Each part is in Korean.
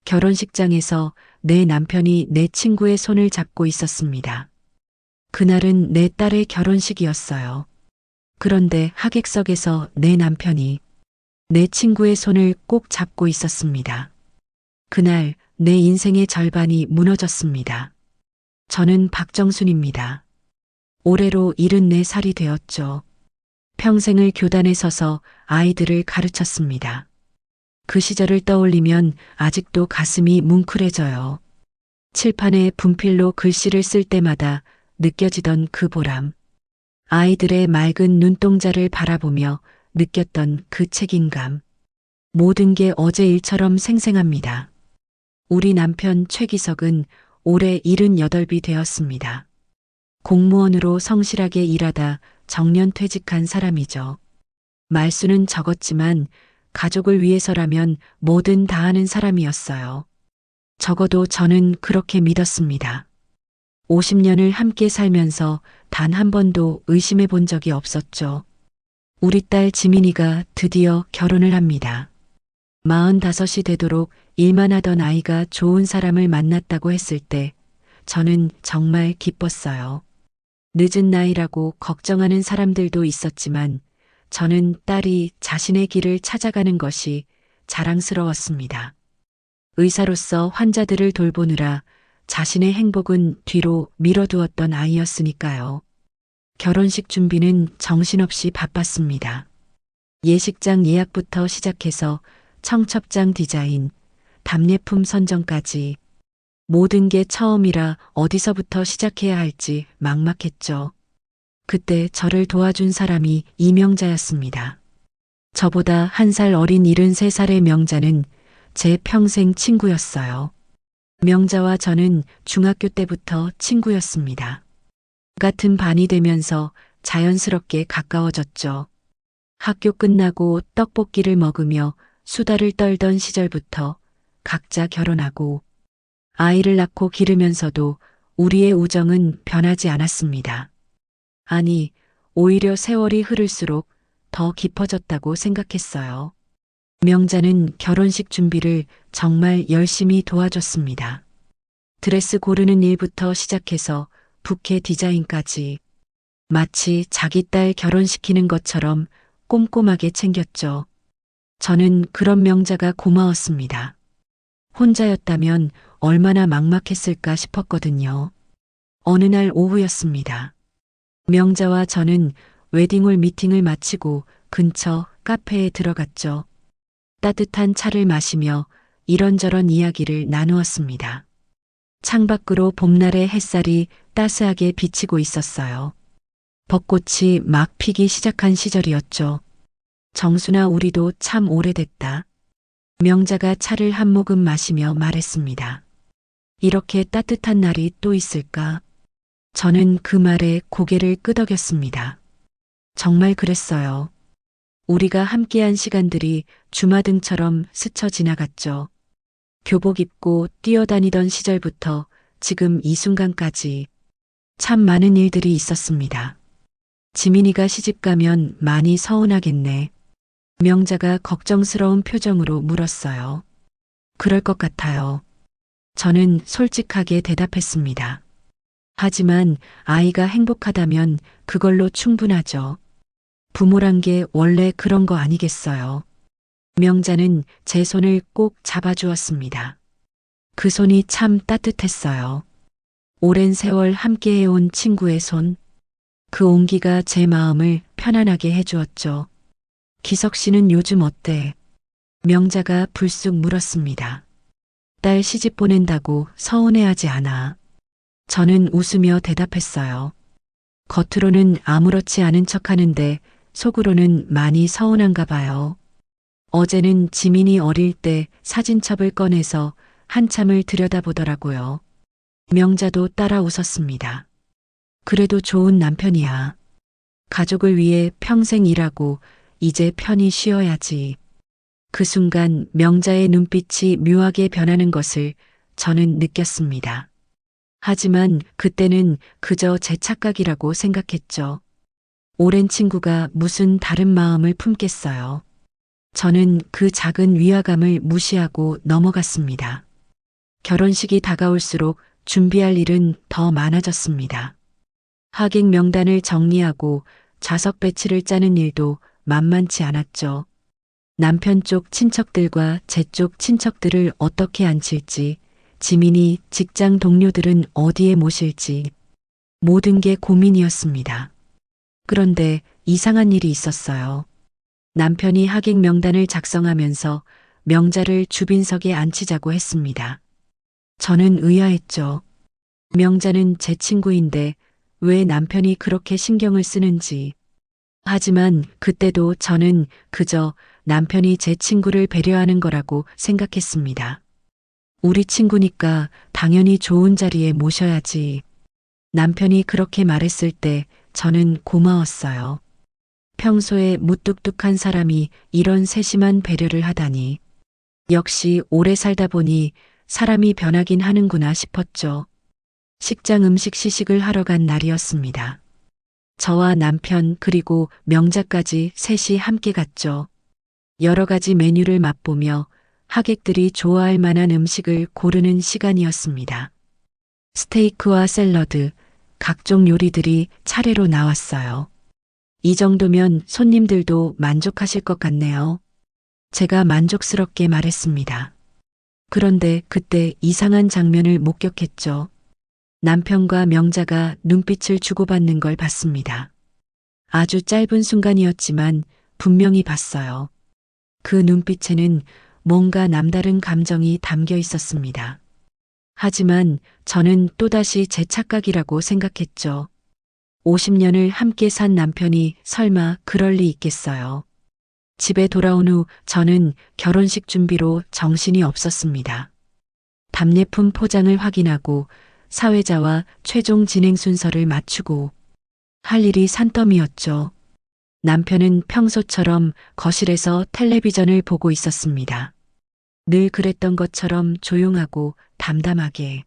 결혼식장에서 내 남편이 내 친구의 손을 잡고 있었습니다. 그날은 내 딸의 결혼식이었어요. 그런데 하객석에서 내 남편이 내 친구의 손을 꼭 잡고 있었습니다. 그날 내 인생의 절반이 무너졌습니다. 저는 박정순입니다. 올해로 74살이 되었죠. 평생을 교단에 서서 아이들을 가르쳤습니다. 그 시절을 떠올리면 아직도 가슴이 뭉클해져요. 칠판에 분필로 글씨를 쓸 때마다 느껴지던 그 보람. 아이들의 맑은 눈동자를 바라보며 느꼈던 그 책임감. 모든 게 어제 일처럼 생생합니다. 우리 남편 최기석은 올해 78이 되었습니다. 공무원으로 성실하게 일하다 정년 퇴직한 사람이죠. 말수는 적었지만 가족을 위해서라면 뭐든 다하는 사람이었어요. 적어도 저는 그렇게 믿었습니다. 50년을 함께 살면서 단 한 번도 의심해 본 적이 없었죠. 우리 딸 지민이가 드디어 결혼을 합니다. 45이 되도록 일만 하던 아이가 좋은 사람을 만났다고 했을 때 저는 정말 기뻤어요. 늦은 나이라고 걱정하는 사람들도 있었지만 저는 딸이 자신의 길을 찾아가는 것이 자랑스러웠습니다. 의사로서 환자들을 돌보느라 자신의 행복은 뒤로 미뤄두었던 아이였으니까요. 결혼식 준비는 정신없이 바빴습니다. 예식장 예약부터 시작해서 청첩장 디자인, 답례품 선정까지 모든 게 처음이라 어디서부터 시작해야 할지 막막했죠. 그때 저를 도와준 사람이 이명자였습니다. 저보다 한 살 어린 73살의 명자는 제 평생 친구였어요. 명자와 저는 중학교 때부터 친구였습니다. 같은 반이 되면서 자연스럽게 가까워졌죠. 학교 끝나고 떡볶이를 먹으며 수다를 떨던 시절부터 각자 결혼하고 아이를 낳고 기르면서도 우리의 우정은 변하지 않았습니다. 아니, 오히려 세월이 흐를수록 더 깊어졌다고 생각했어요. 명자는 결혼식 준비를 정말 열심히 도와줬습니다. 드레스 고르는 일부터 시작해서 부케 디자인까지 마치 자기 딸 결혼시키는 것처럼 꼼꼼하게 챙겼죠. 저는 그런 명자가 고마웠습니다. 혼자였다면 얼마나 막막했을까 싶었거든요. 어느 날 오후였습니다. 명자와 저는 웨딩홀 미팅을 마치고 근처 카페에 들어갔죠. 따뜻한 차를 마시며 이런저런 이야기를 나누었습니다. 창밖으로 봄날의 햇살이 따스하게 비치고 있었어요. 벚꽃이 막 피기 시작한 시절이었죠. 정순아, 우리도 참 오래됐다. 명자가 차를 한 모금 마시며 말했습니다. 이렇게 따뜻한 날이 또 있을까? 저는 그 말에 고개를 끄덕였습니다. 정말 그랬어요. 우리가 함께한 시간들이 주마등처럼 스쳐 지나갔죠. 교복 입고 뛰어다니던 시절부터 지금 이 순간까지 참 많은 일들이 있었습니다. 지민이가 시집가면 많이 서운하겠네. 명자가 걱정스러운 표정으로 물었어요. 그럴 것 같아요. 저는 솔직하게 대답했습니다. 하지만 아이가 행복하다면 그걸로 충분하죠. 부모란 게 원래 그런 거 아니겠어요. 명자는 제 손을 꼭 잡아주었습니다. 그 손이 참 따뜻했어요. 오랜 세월 함께해온 친구의 손. 그 온기가 제 마음을 편안하게 해주었죠. 기석 씨는 요즘 어때? 명자가 불쑥 물었습니다. 딸 시집 보낸다고 서운해하지 않아. 저는 웃으며 대답했어요. 겉으로는 아무렇지 않은 척하는데 속으로는 많이 서운한가 봐요. 어제는 지민이 어릴 때 사진첩을 꺼내서 한참을 들여다보더라고요. 명자도 따라 웃었습니다. 그래도 좋은 남편이야. 가족을 위해 평생 일하고 이제 편히 쉬어야지. 그 순간 명자의 눈빛이 묘하게 변하는 것을 저는 느꼈습니다. 하지만 그때는 그저 제 착각이라고 생각했죠. 오랜 친구가 무슨 다른 마음을 품겠어요. 저는 그 작은 위화감을 무시하고 넘어갔습니다. 결혼식이 다가올수록 준비할 일은 더 많아졌습니다. 하객 명단을 정리하고 좌석 배치를 짜는 일도 만만치 않았죠. 남편 쪽 친척들과 제 쪽 친척들을 어떻게 앉힐지, 지민이 직장 동료들은 어디에 모실지, 모든 게 고민이었습니다. 그런데 이상한 일이 있었어요. 남편이 하객 명단을 작성하면서 명자를 주빈석에 앉히자고 했습니다. 저는 의아했죠. 명자는 제 친구인데 왜 남편이 그렇게 신경을 쓰는지. 하지만 그때도 저는 그저 남편이 제 친구를 배려하는 거라고 생각했습니다. 우리 친구니까 당연히 좋은 자리에 모셔야지. 남편이 그렇게 말했을 때 저는 고마웠어요. 평소에 무뚝뚝한 사람이 이런 세심한 배려를 하다니. 역시 오래 살다 보니 사람이 변하긴 하는구나 싶었죠. 식장 음식 시식을 하러 간 날이었습니다. 저와 남편 그리고 명자까지 셋이 함께 갔죠. 여러 가지 메뉴를 맛보며 하객들이 좋아할 만한 음식을 고르는 시간이었습니다. 스테이크와 샐러드, 각종 요리들이 차례로 나왔어요. 이 정도면 손님들도 만족하실 것 같네요. 제가 만족스럽게 말했습니다. 그런데 그때 이상한 장면을 목격했죠. 남편과 명자가 눈빛을 주고받는 걸 봤습니다. 아주 짧은 순간이었지만 분명히 봤어요. 그 눈빛에는 뭔가 남다른 감정이 담겨 있었습니다. 하지만 저는 또다시 제 착각이라고 생각했죠. 50년을 함께 산 남편이 설마 그럴 리 있겠어요. 집에 돌아온 후 저는 결혼식 준비로 정신이 없었습니다. 답례품 포장을 확인하고 사회자와 최종 진행 순서를 맞추고 할 일이 산더미였죠. 남편은 평소처럼 거실에서 텔레비전을 보고 있었습니다. 늘 그랬던 것처럼 조용하고 담담하게.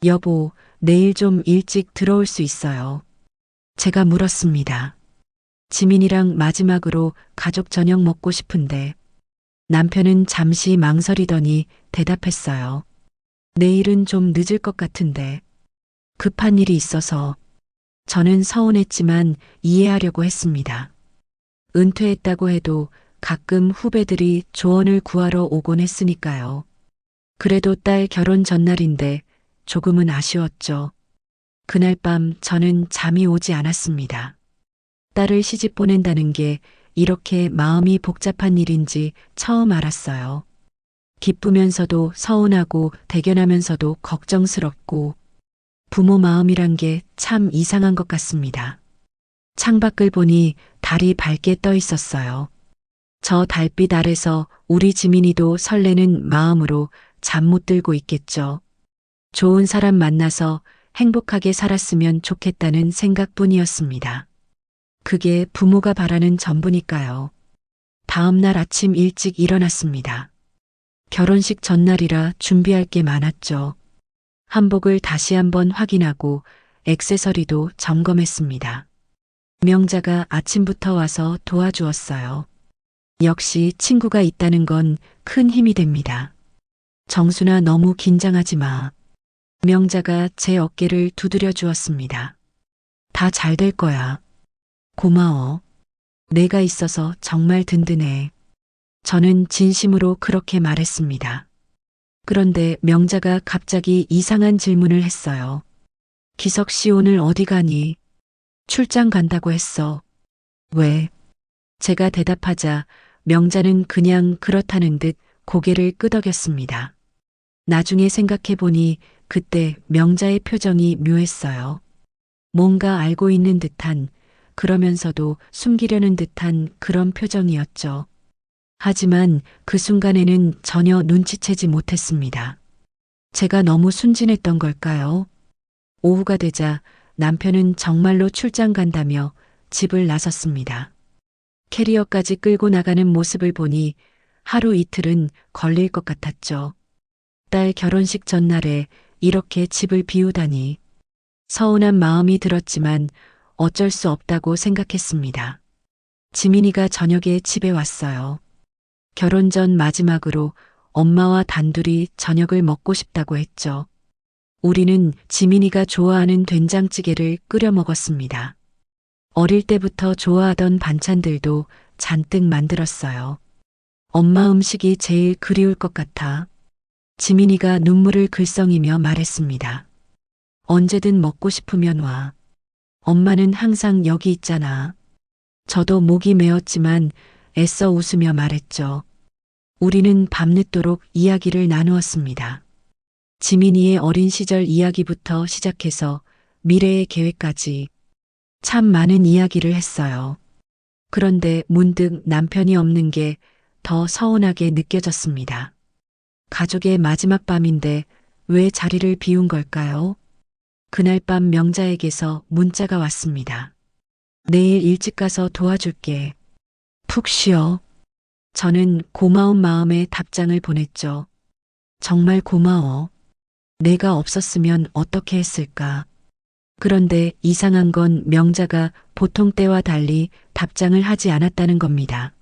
여보, 내일 좀 일찍 들어올 수 있어요. 제가 물었습니다. 지민이랑 마지막으로 가족 저녁 먹고 싶은데. 남편은 잠시 망설이더니 대답했어요. 내일은 좀 늦을 것 같은데. 급한 일이 있어서. 저는 서운했지만 이해하려고 했습니다. 은퇴했다고 해도 가끔 후배들이 조언을 구하러 오곤 했으니까요. 그래도 딸 결혼 전날인데 조금은 아쉬웠죠. 그날 밤 저는 잠이 오지 않았습니다. 딸을 시집 보낸다는 게 이렇게 마음이 복잡한 일인지 처음 알았어요. 기쁘면서도 서운하고 대견하면서도 걱정스럽고 부모 마음이란 게 참 이상한 것 같습니다. 창밖을 보니 달이 밝게 떠 있었어요. 저 달빛 아래서 우리 지민이도 설레는 마음으로 잠 못 들고 있겠죠. 좋은 사람 만나서 행복하게 살았으면 좋겠다는 생각뿐이었습니다. 그게 부모가 바라는 전부니까요. 다음 날 아침 일찍 일어났습니다. 결혼식 전날이라 준비할 게 많았죠. 한복을 다시 한번 확인하고 액세서리도 점검했습니다. 명자가 아침부터 와서 도와주었어요. 역시 친구가 있다는 건 큰 힘이 됩니다. 정순아, 너무 긴장하지 마. 명자가 제 어깨를 두드려 주었습니다. 다 잘 될 거야. 고마워. 내가 있어서 정말 든든해. 저는 진심으로 그렇게 말했습니다. 그런데 명자가 갑자기 이상한 질문을 했어요. 기석 씨 오늘 어디 가니? 출장 간다고 했어. 왜? 제가 대답하자 명자는 그냥 그렇다는 듯 고개를 끄덕였습니다. 나중에 생각해 보니 그때 명자의 표정이 묘했어요. 뭔가 알고 있는 듯한, 그러면서도 숨기려는 듯한 그런 표정이었죠. 하지만 그 순간에는 전혀 눈치채지 못했습니다. 제가 너무 순진했던 걸까요? 오후가 되자 남편은 정말로 출장 간다며 집을 나섰습니다. 캐리어까지 끌고 나가는 모습을 보니 하루 이틀은 걸릴 것 같았죠. 딸 결혼식 전날에 이렇게 집을 비우다니. 서운한 마음이 들었지만 어쩔 수 없다고 생각했습니다. 지민이가 저녁에 집에 왔어요. 결혼 전 마지막으로 엄마와 단둘이 저녁을 먹고 싶다고 했죠. 우리는 지민이가 좋아하는 된장찌개를 끓여 먹었습니다. 어릴 때부터 좋아하던 반찬들도 잔뜩 만들었어요. 엄마 음식이 제일 그리울 것 같아. 지민이가 눈물을 글썽이며 말했습니다. 언제든 먹고 싶으면 와. 엄마는 항상 여기 있잖아. 저도 목이 메었지만 애써 웃으며 말했죠. 우리는 밤늦도록 이야기를 나누었습니다. 지민이의 어린 시절 이야기부터 시작해서 미래의 계획까지 참 많은 이야기를 했어요. 그런데 문득 남편이 없는 게 더 서운하게 느껴졌습니다. 가족의 마지막 밤인데 왜 자리를 비운 걸까요? 그날 밤 명자에게서 문자가 왔습니다. 내일 일찍 가서 도와줄게. 푹 쉬어. 저는 고마운 마음에 답장을 보냈죠. 정말 고마워. 내가 없었으면 어떻게 했을까? 그런데 이상한 건 명자가 보통 때와 달리 답장을 하지 않았다는 겁니다.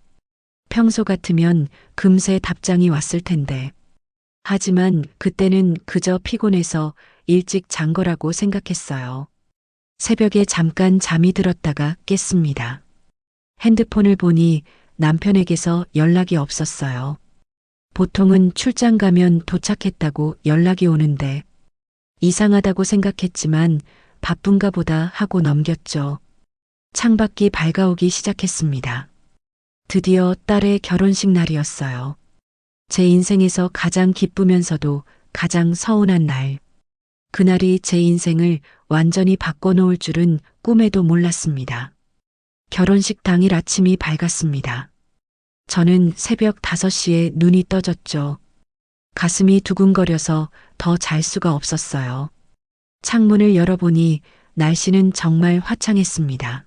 평소 같으면 금세 답장이 왔을 텐데. 하지만 그때는 그저 피곤해서 일찍 잔 거라고 생각했어요. 새벽에 잠깐 잠이 들었다가 깼습니다. 핸드폰을 보니 남편에게서 연락이 없었어요. 보통은 출장 가면 도착했다고 연락이 오는데 이상하다고 생각했지만 바쁜가 보다 하고 넘겼죠. 창밖이 밝아오기 시작했습니다. 드디어 딸의 결혼식 날이었어요. 제 인생에서 가장 기쁘면서도 가장 서운한 날. 그날이 제 인생을 완전히 바꿔놓을 줄은 꿈에도 몰랐습니다. 결혼식 당일 아침이 밝았습니다. 저는 새벽 5시에 눈이 떠졌죠. 가슴이 두근거려서 더 잘 수가 없었어요. 창문을 열어보니 날씨는 정말 화창했습니다.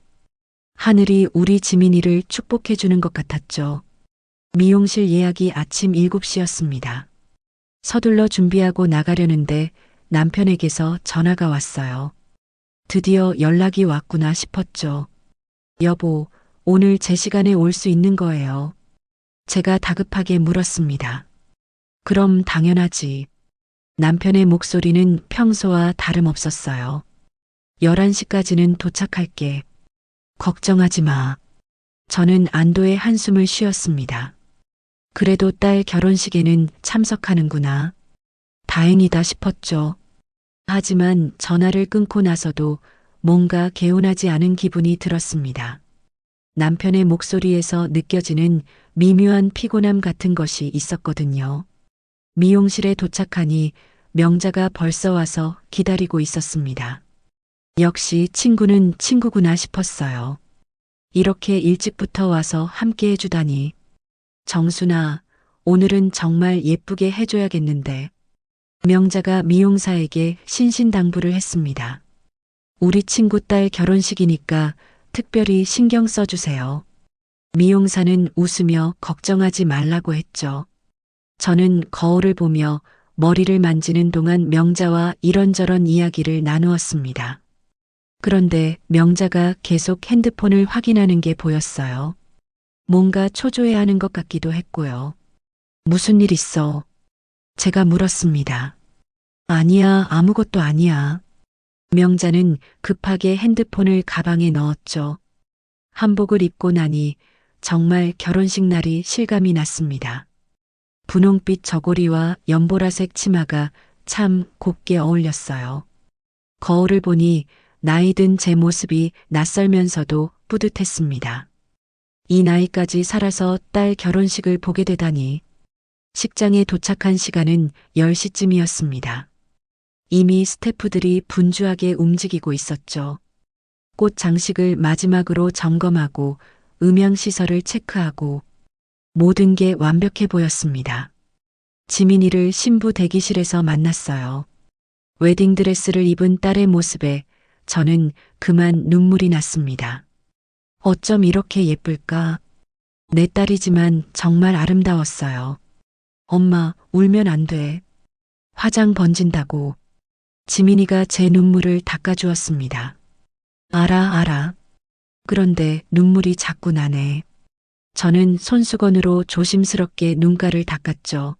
하늘이 우리 지민이를 축복해주는 것 같았죠. 미용실 예약이 아침 7시였습니다. 서둘러 준비하고 나가려는데 남편에게서 전화가 왔어요. 드디어 연락이 왔구나 싶었죠. 여보, 오늘 제 시간에 올 수 있는 거예요. 제가 다급하게 물었습니다. 그럼 당연하지. 남편의 목소리는 평소와 다름없었어요. 11시까지는 도착할게. 걱정하지 마. 저는 안도의 한숨을 쉬었습니다. 그래도 딸 결혼식에는 참석하는구나. 다행이다 싶었죠. 하지만 전화를 끊고 나서도 뭔가 개운하지 않은 기분이 들었습니다. 남편의 목소리에서 느껴지는 미묘한 피곤함 같은 것이 있었거든요. 미용실에 도착하니 명자가 벌써 와서 기다리고 있었습니다. 역시 친구는 친구구나 싶었어요. 이렇게 일찍부터 와서 함께 해주다니. 정순아, 오늘은 정말 예쁘게 해줘야겠는데. 명자가 미용사에게 신신당부를 했습니다. 우리 친구 딸 결혼식이니까 특별히 신경 써주세요. 미용사는 웃으며 걱정하지 말라고 했죠. 저는 거울을 보며 머리를 만지는 동안 명자와 이런저런 이야기를 나누었습니다. 그런데 명자가 계속 핸드폰을 확인하는 게 보였어요. 뭔가 초조해하는 것 같기도 했고요. 무슨 일 있어? 제가 물었습니다. 아니야, 아무것도 아니야. 명자는 급하게 핸드폰을 가방에 넣었죠. 한복을 입고 나니 정말 결혼식 날이 실감이 났습니다. 분홍빛 저고리와 연보라색 치마가 참 곱게 어울렸어요. 거울을 보니 나이 든 제 모습이 낯설면서도 뿌듯했습니다. 이 나이까지 살아서 딸 결혼식을 보게 되다니. 식장에 도착한 시간은 10시쯤이었습니다. 이미 스태프들이 분주하게 움직이고 있었죠. 꽃 장식을 마지막으로 점검하고 음향시설을 체크하고 모든 게 완벽해 보였습니다. 지민이를 신부 대기실에서 만났어요. 웨딩드레스를 입은 딸의 모습에 저는 그만 눈물이 났습니다. 어쩜 이렇게 예쁠까? 내 딸이지만 정말 아름다웠어요. 엄마, 울면 안 돼. 화장 번진다고. 지민이가 제 눈물을 닦아주었습니다. 알아. 그런데 눈물이 자꾸 나네. 저는 손수건으로 조심스럽게 눈가를 닦았죠.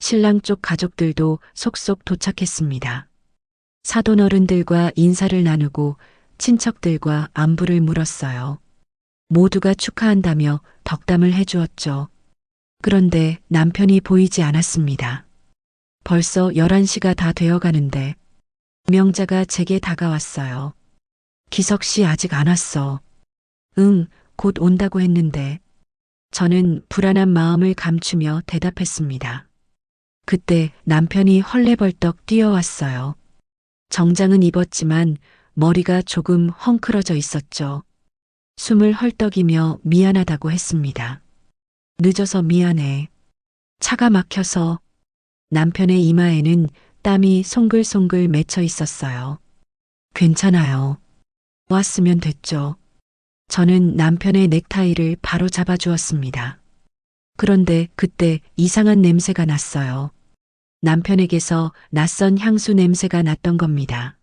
신랑 쪽 가족들도 속속 도착했습니다. 사돈 어른들과 인사를 나누고 친척들과 안부를 물었어요. 모두가 축하한다며 덕담을 해주었죠. 그런데 남편이 보이지 않았습니다. 벌써 11시가 다 되어 가는데 명자가 제게 다가왔어요. 기석 씨 아직 안 왔어. 응, 곧 온다고 했는데. 저는 불안한 마음을 감추며 대답했습니다. 그때 남편이 헐레벌떡 뛰어왔어요. 정장은 입었지만 머리가 조금 헝클어져 있었죠. 숨을 헐떡이며 미안하다고 했습니다. 늦어서 미안해. 차가 막혀서. 남편의 이마에는 땀이 송글송글 맺혀 있었어요. 괜찮아요. 왔으면 됐죠. 저는 남편의 넥타이를 바로 잡아주었습니다. 그런데 그때 이상한 냄새가 났어요. 남편에게서 낯선 향수 냄새가 났던 겁니다.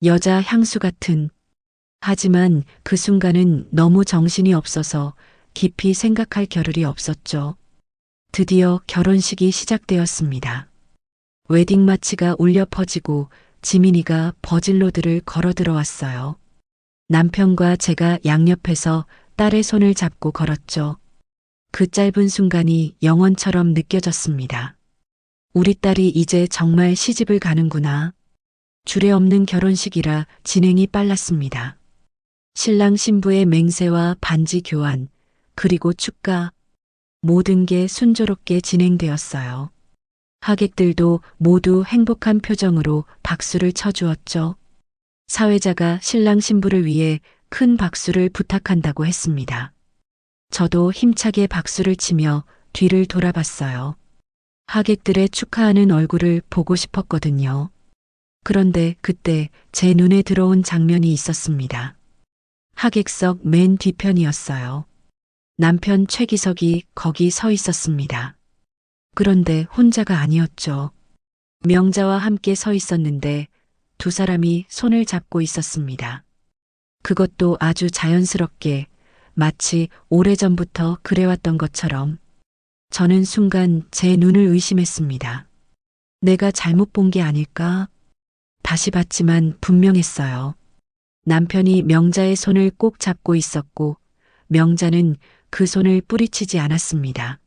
여자 향수 같은. 하지만 그 순간은 너무 정신이 없어서 깊이 생각할 겨를이 없었죠. 드디어 결혼식이 시작되었습니다. 웨딩 마치가 울려 퍼지고 지민이가 버질로드를 걸어 들어왔어요. 남편과 제가 양옆에서 딸의 손을 잡고 걸었죠. 그 짧은 순간이 영원처럼 느껴졌습니다. 우리 딸이 이제 정말 시집을 가는구나. 주례 없는 결혼식이라 진행이 빨랐습니다. 신랑 신부의 맹세와 반지 교환, 그리고 축가, 모든 게 순조롭게 진행되었어요. 하객들도 모두 행복한 표정으로 박수를 쳐주었죠. 사회자가 신랑 신부를 위해 큰 박수를 부탁한다고 했습니다. 저도 힘차게 박수를 치며 뒤를 돌아봤어요. 하객들의 축하하는 얼굴을 보고 싶었거든요. 그런데 그때 제 눈에 들어온 장면이 있었습니다. 하객석 맨 뒤편이었어요. 남편 최기석이 거기 서 있었습니다. 그런데 혼자가 아니었죠. 명자와 함께 서 있었는데 두 사람이 손을 잡고 있었습니다. 그것도 아주 자연스럽게, 마치 오래전부터 그래왔던 것처럼. 저는 순간 제 눈을 의심했습니다. 내가 잘못 본 게 아닐까? 다시 봤지만 분명했어요. 남편이 명자의 손을 꼭 잡고 있었고 명자는 그 손을 뿌리치지 않았습니다.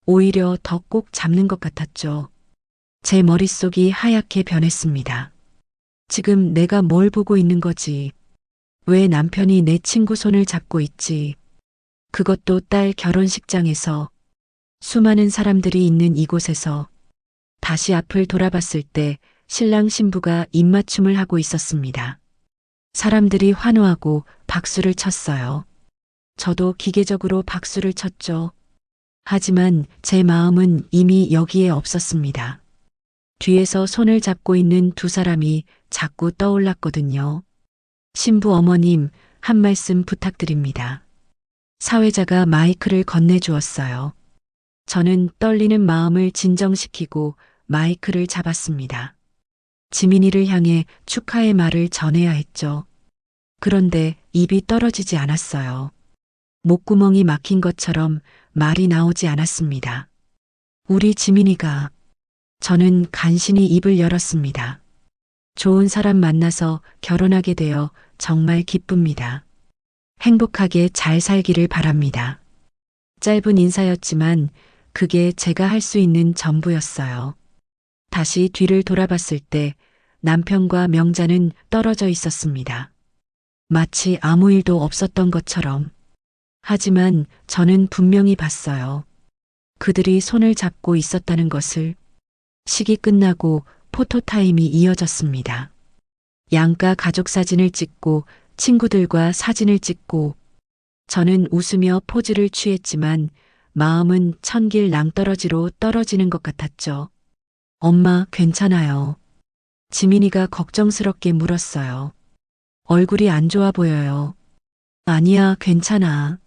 오히려 더 꼭 잡는 것 같았죠. 제 머릿속이 하얗게 변했습니다. 지금 내가 뭘 보고 있는 거지? 왜 남편이 내 친구 손을 잡고 있지? 그것도 딸 결혼식장에서, 수많은 사람들이 있는 이곳에서. 다시 앞을 돌아봤을 때 신랑 신부가 입맞춤을 하고 있었습니다. 사람들이 환호하고 박수를 쳤어요. 저도 기계적으로 박수를 쳤죠. 하지만 제 마음은 이미 여기에 없었습니다. 뒤에서 손을 잡고 있는 두 사람이 자꾸 떠올랐거든요. 신부 어머님, 한 말씀 부탁드립니다. 사회자가 마이크를 건네주었어요. 저는 떨리는 마음을 진정시키고 마이크를 잡았습니다. 지민이를 향해 축하의 말을 전해야 했죠. 그런데 입이 떨어지지 않았어요. 목구멍이 막힌 것처럼 말이 나오지 않았습니다. 우리 지민이가. 저는 간신히 입을 열었습니다. 좋은 사람 만나서 결혼하게 되어 정말 기쁩니다. 행복하게 잘 살기를 바랍니다. 짧은 인사였지만 그게 제가 할 수 있는 전부였어요. 다시 뒤를 돌아봤을 때 남편과 명자는 떨어져 있었습니다. 마치 아무 일도 없었던 것처럼. 하지만 저는 분명히 봤어요. 그들이 손을 잡고 있었다는 것을. 식이 끝나고 포토타임이 이어졌습니다. 양가 가족 사진을 찍고 친구들과 사진을 찍고 저는 웃으며 포즈를 취했지만 마음은 천길 낭떠러지로 떨어지는 것 같았죠. 엄마, 괜찮아요. 지민이가 걱정스럽게 물었어요. 얼굴이 안 좋아 보여요. 아니야, 괜찮아.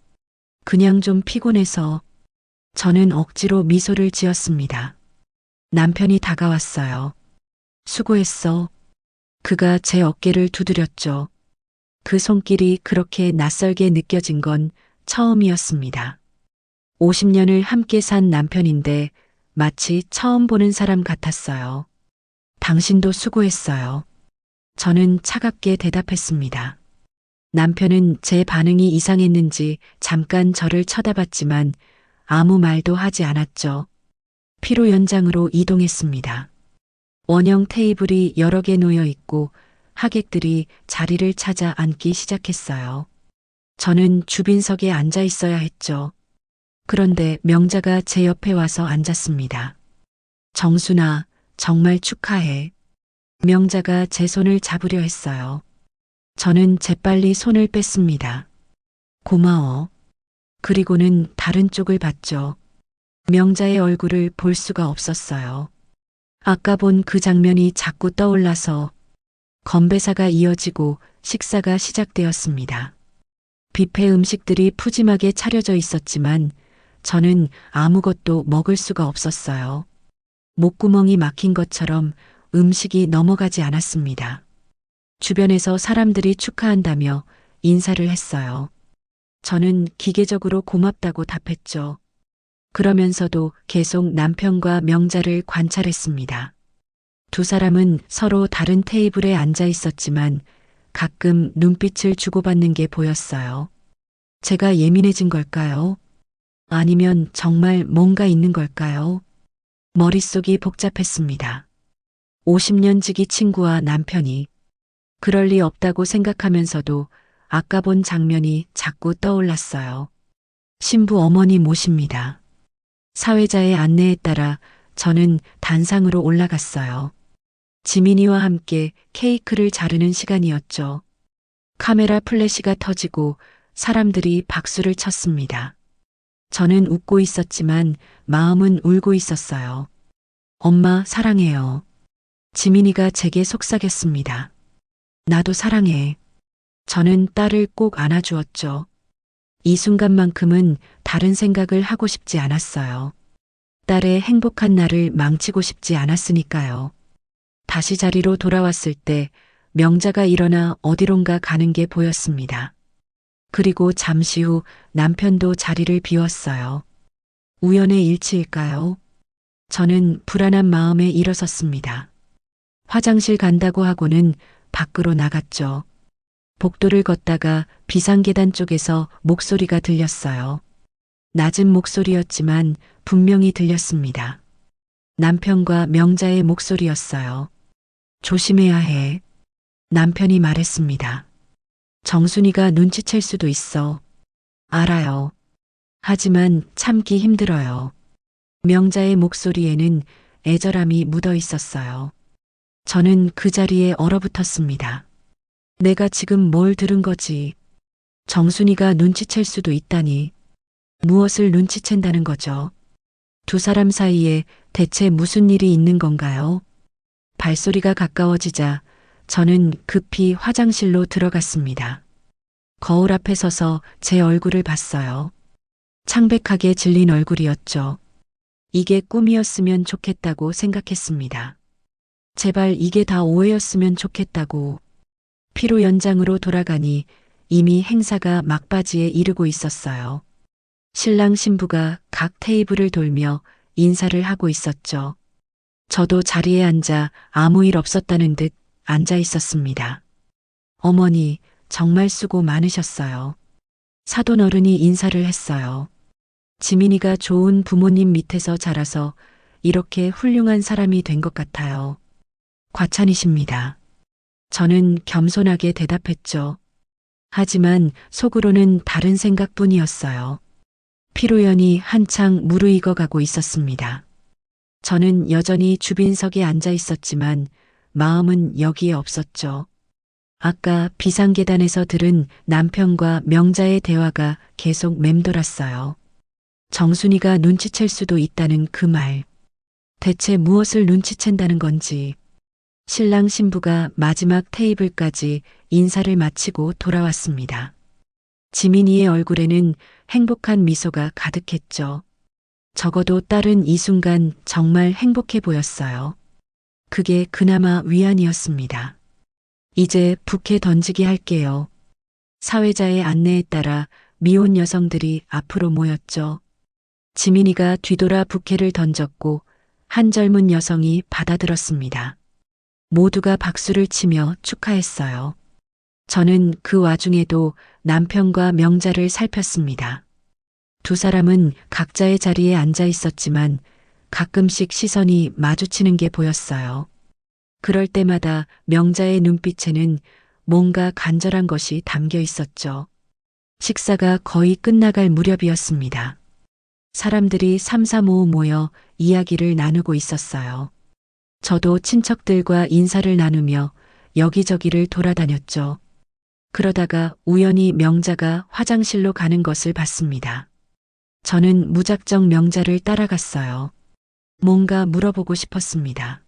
그냥 좀 피곤해서. 저는 억지로 미소를 지었습니다. 남편이 다가왔어요. 수고했어. 그가 제 어깨를 두드렸죠. 그 손길이 그렇게 낯설게 느껴진 건 처음이었습니다. 50년을 함께 산 남편인데 마치 처음 보는 사람 같았어요. 당신도 수고했어요. 저는 차갑게 대답했습니다. 남편은 제 반응이 이상했는지 잠깐 저를 쳐다봤지만 아무 말도 하지 않았죠. 피로 연장으로 이동했습니다. 원형 테이블이 여러 개 놓여 있고 하객들이 자리를 찾아 앉기 시작했어요. 저는 주빈석에 앉아 있어야 했죠. 그런데 명자가 제 옆에 와서 앉았습니다. 정순아, 정말 축하해. 명자가 제 손을 잡으려 했어요. 저는 재빨리 손을 뺐습니다. 고마워. 그리고는 다른 쪽을 봤죠. 명자의 얼굴을 볼 수가 없었어요. 아까 본 그 장면이 자꾸 떠올라서 건배사가 이어지고 식사가 시작되었습니다. 뷔페 음식들이 푸짐하게 차려져 있었지만 저는 아무것도 먹을 수가 없었어요. 목구멍이 막힌 것처럼 음식이 넘어가지 않았습니다. 주변에서 사람들이 축하한다며 인사를 했어요. 저는 기계적으로 고맙다고 답했죠. 그러면서도 계속 남편과 명자를 관찰했습니다. 두 사람은 서로 다른 테이블에 앉아 있었지만 가끔 눈빛을 주고받는 게 보였어요. 제가 예민해진 걸까요? 아니면 정말 뭔가 있는 걸까요? 머릿속이 복잡했습니다. 50년 지기 친구와 남편이 그럴 리 없다고 생각하면서도 아까 본 장면이 자꾸 떠올랐어요. 신부 어머니 모십니다. 사회자의 안내에 따라 저는 단상으로 올라갔어요. 지민이와 함께 케이크를 자르는 시간이었죠. 카메라 플래시가 터지고 사람들이 박수를 쳤습니다. 저는 웃고 있었지만 마음은 울고 있었어요. 엄마 사랑해요. 지민이가 제게 속삭였습니다. 나도 사랑해. 저는 딸을 꼭 안아주었죠. 이 순간만큼은 다른 생각을 하고 싶지 않았어요. 딸의 행복한 날을 망치고 싶지 않았으니까요. 다시 자리로 돌아왔을 때 명자가 일어나 어디론가 가는 게 보였습니다. 그리고 잠시 후 남편도 자리를 비웠어요. 우연의 일치일까요? 저는 불안한 마음에 일어섰습니다. 화장실 간다고 하고는 밖으로 나갔죠. 복도를 걷다가 비상계단 쪽에서 목소리가 들렸어요. 낮은 목소리였지만 분명히 들렸습니다. 남편과 명자의 목소리였어요. 조심해야 해. 남편이 말했습니다. 정순이가 눈치챌 수도 있어. 알아요. 하지만 참기 힘들어요. 명자의 목소리에는 애절함이 묻어 있었어요. 저는 그 자리에 얼어붙었습니다. 내가 지금 뭘 들은 거지? 정순이가 눈치챌 수도 있다니. 무엇을 눈치챈다는 거죠? 두 사람 사이에 대체 무슨 일이 있는 건가요? 발소리가 가까워지자 저는 급히 화장실로 들어갔습니다. 거울 앞에 서서 제 얼굴을 봤어요. 창백하게 질린 얼굴이었죠. 이게 꿈이었으면 좋겠다고 생각했습니다. 제발 이게 다 오해였으면 좋겠다고. 피로 연장으로 돌아가니 이미 행사가 막바지에 이르고 있었어요. 신랑 신부가 각 테이블을 돌며 인사를 하고 있었죠. 저도 자리에 앉아 아무 일 없었다는 듯 앉아 있었습니다. 어머니, 정말 수고 많으셨어요. 사돈 어른이 인사를 했어요. 지민이가 좋은 부모님 밑에서 자라서 이렇게 훌륭한 사람이 된 것 같아요. 과찬이십니다. 저는 겸손하게 대답했죠. 하지만 속으로는 다른 생각뿐이었어요. 피로연이 한창 무르익어가고 있었습니다. 저는 여전히 주빈석에 앉아 있었지만 마음은 여기에 없었죠. 아까 비상계단에서 들은 남편과 명자의 대화가 계속 맴돌았어요. 정순이가 눈치챌 수도 있다는 그 말. 대체 무엇을 눈치챈다는 건지. 신랑 신부가 마지막 테이블까지 인사를 마치고 돌아왔습니다. 지민이의 얼굴에는 행복한 미소가 가득했죠. 적어도 딸은 이 순간 정말 행복해 보였어요. 그게 그나마 위안이었습니다. 이제 부케 던지기 할게요. 사회자의 안내에 따라 미혼 여성들이 앞으로 모였죠. 지민이가 뒤돌아 부케를 던졌고 한 젊은 여성이 받아들었습니다. 모두가 박수를 치며 축하했어요. 저는 그 와중에도 남편과 명자를 살폈습니다. 두 사람은 각자의 자리에 앉아 있었지만 가끔씩 시선이 마주치는 게 보였어요. 그럴 때마다 명자의 눈빛에는 뭔가 간절한 것이 담겨 있었죠. 식사가 거의 끝나갈 무렵이었습니다. 사람들이 삼삼오오 모여 이야기를 나누고 있었어요. 저도 친척들과 인사를 나누며 여기저기를 돌아다녔죠. 그러다가 우연히 명자가 화장실로 가는 것을 봤습니다. 저는 무작정 명자를 따라갔어요. 뭔가 물어보고 싶었습니다.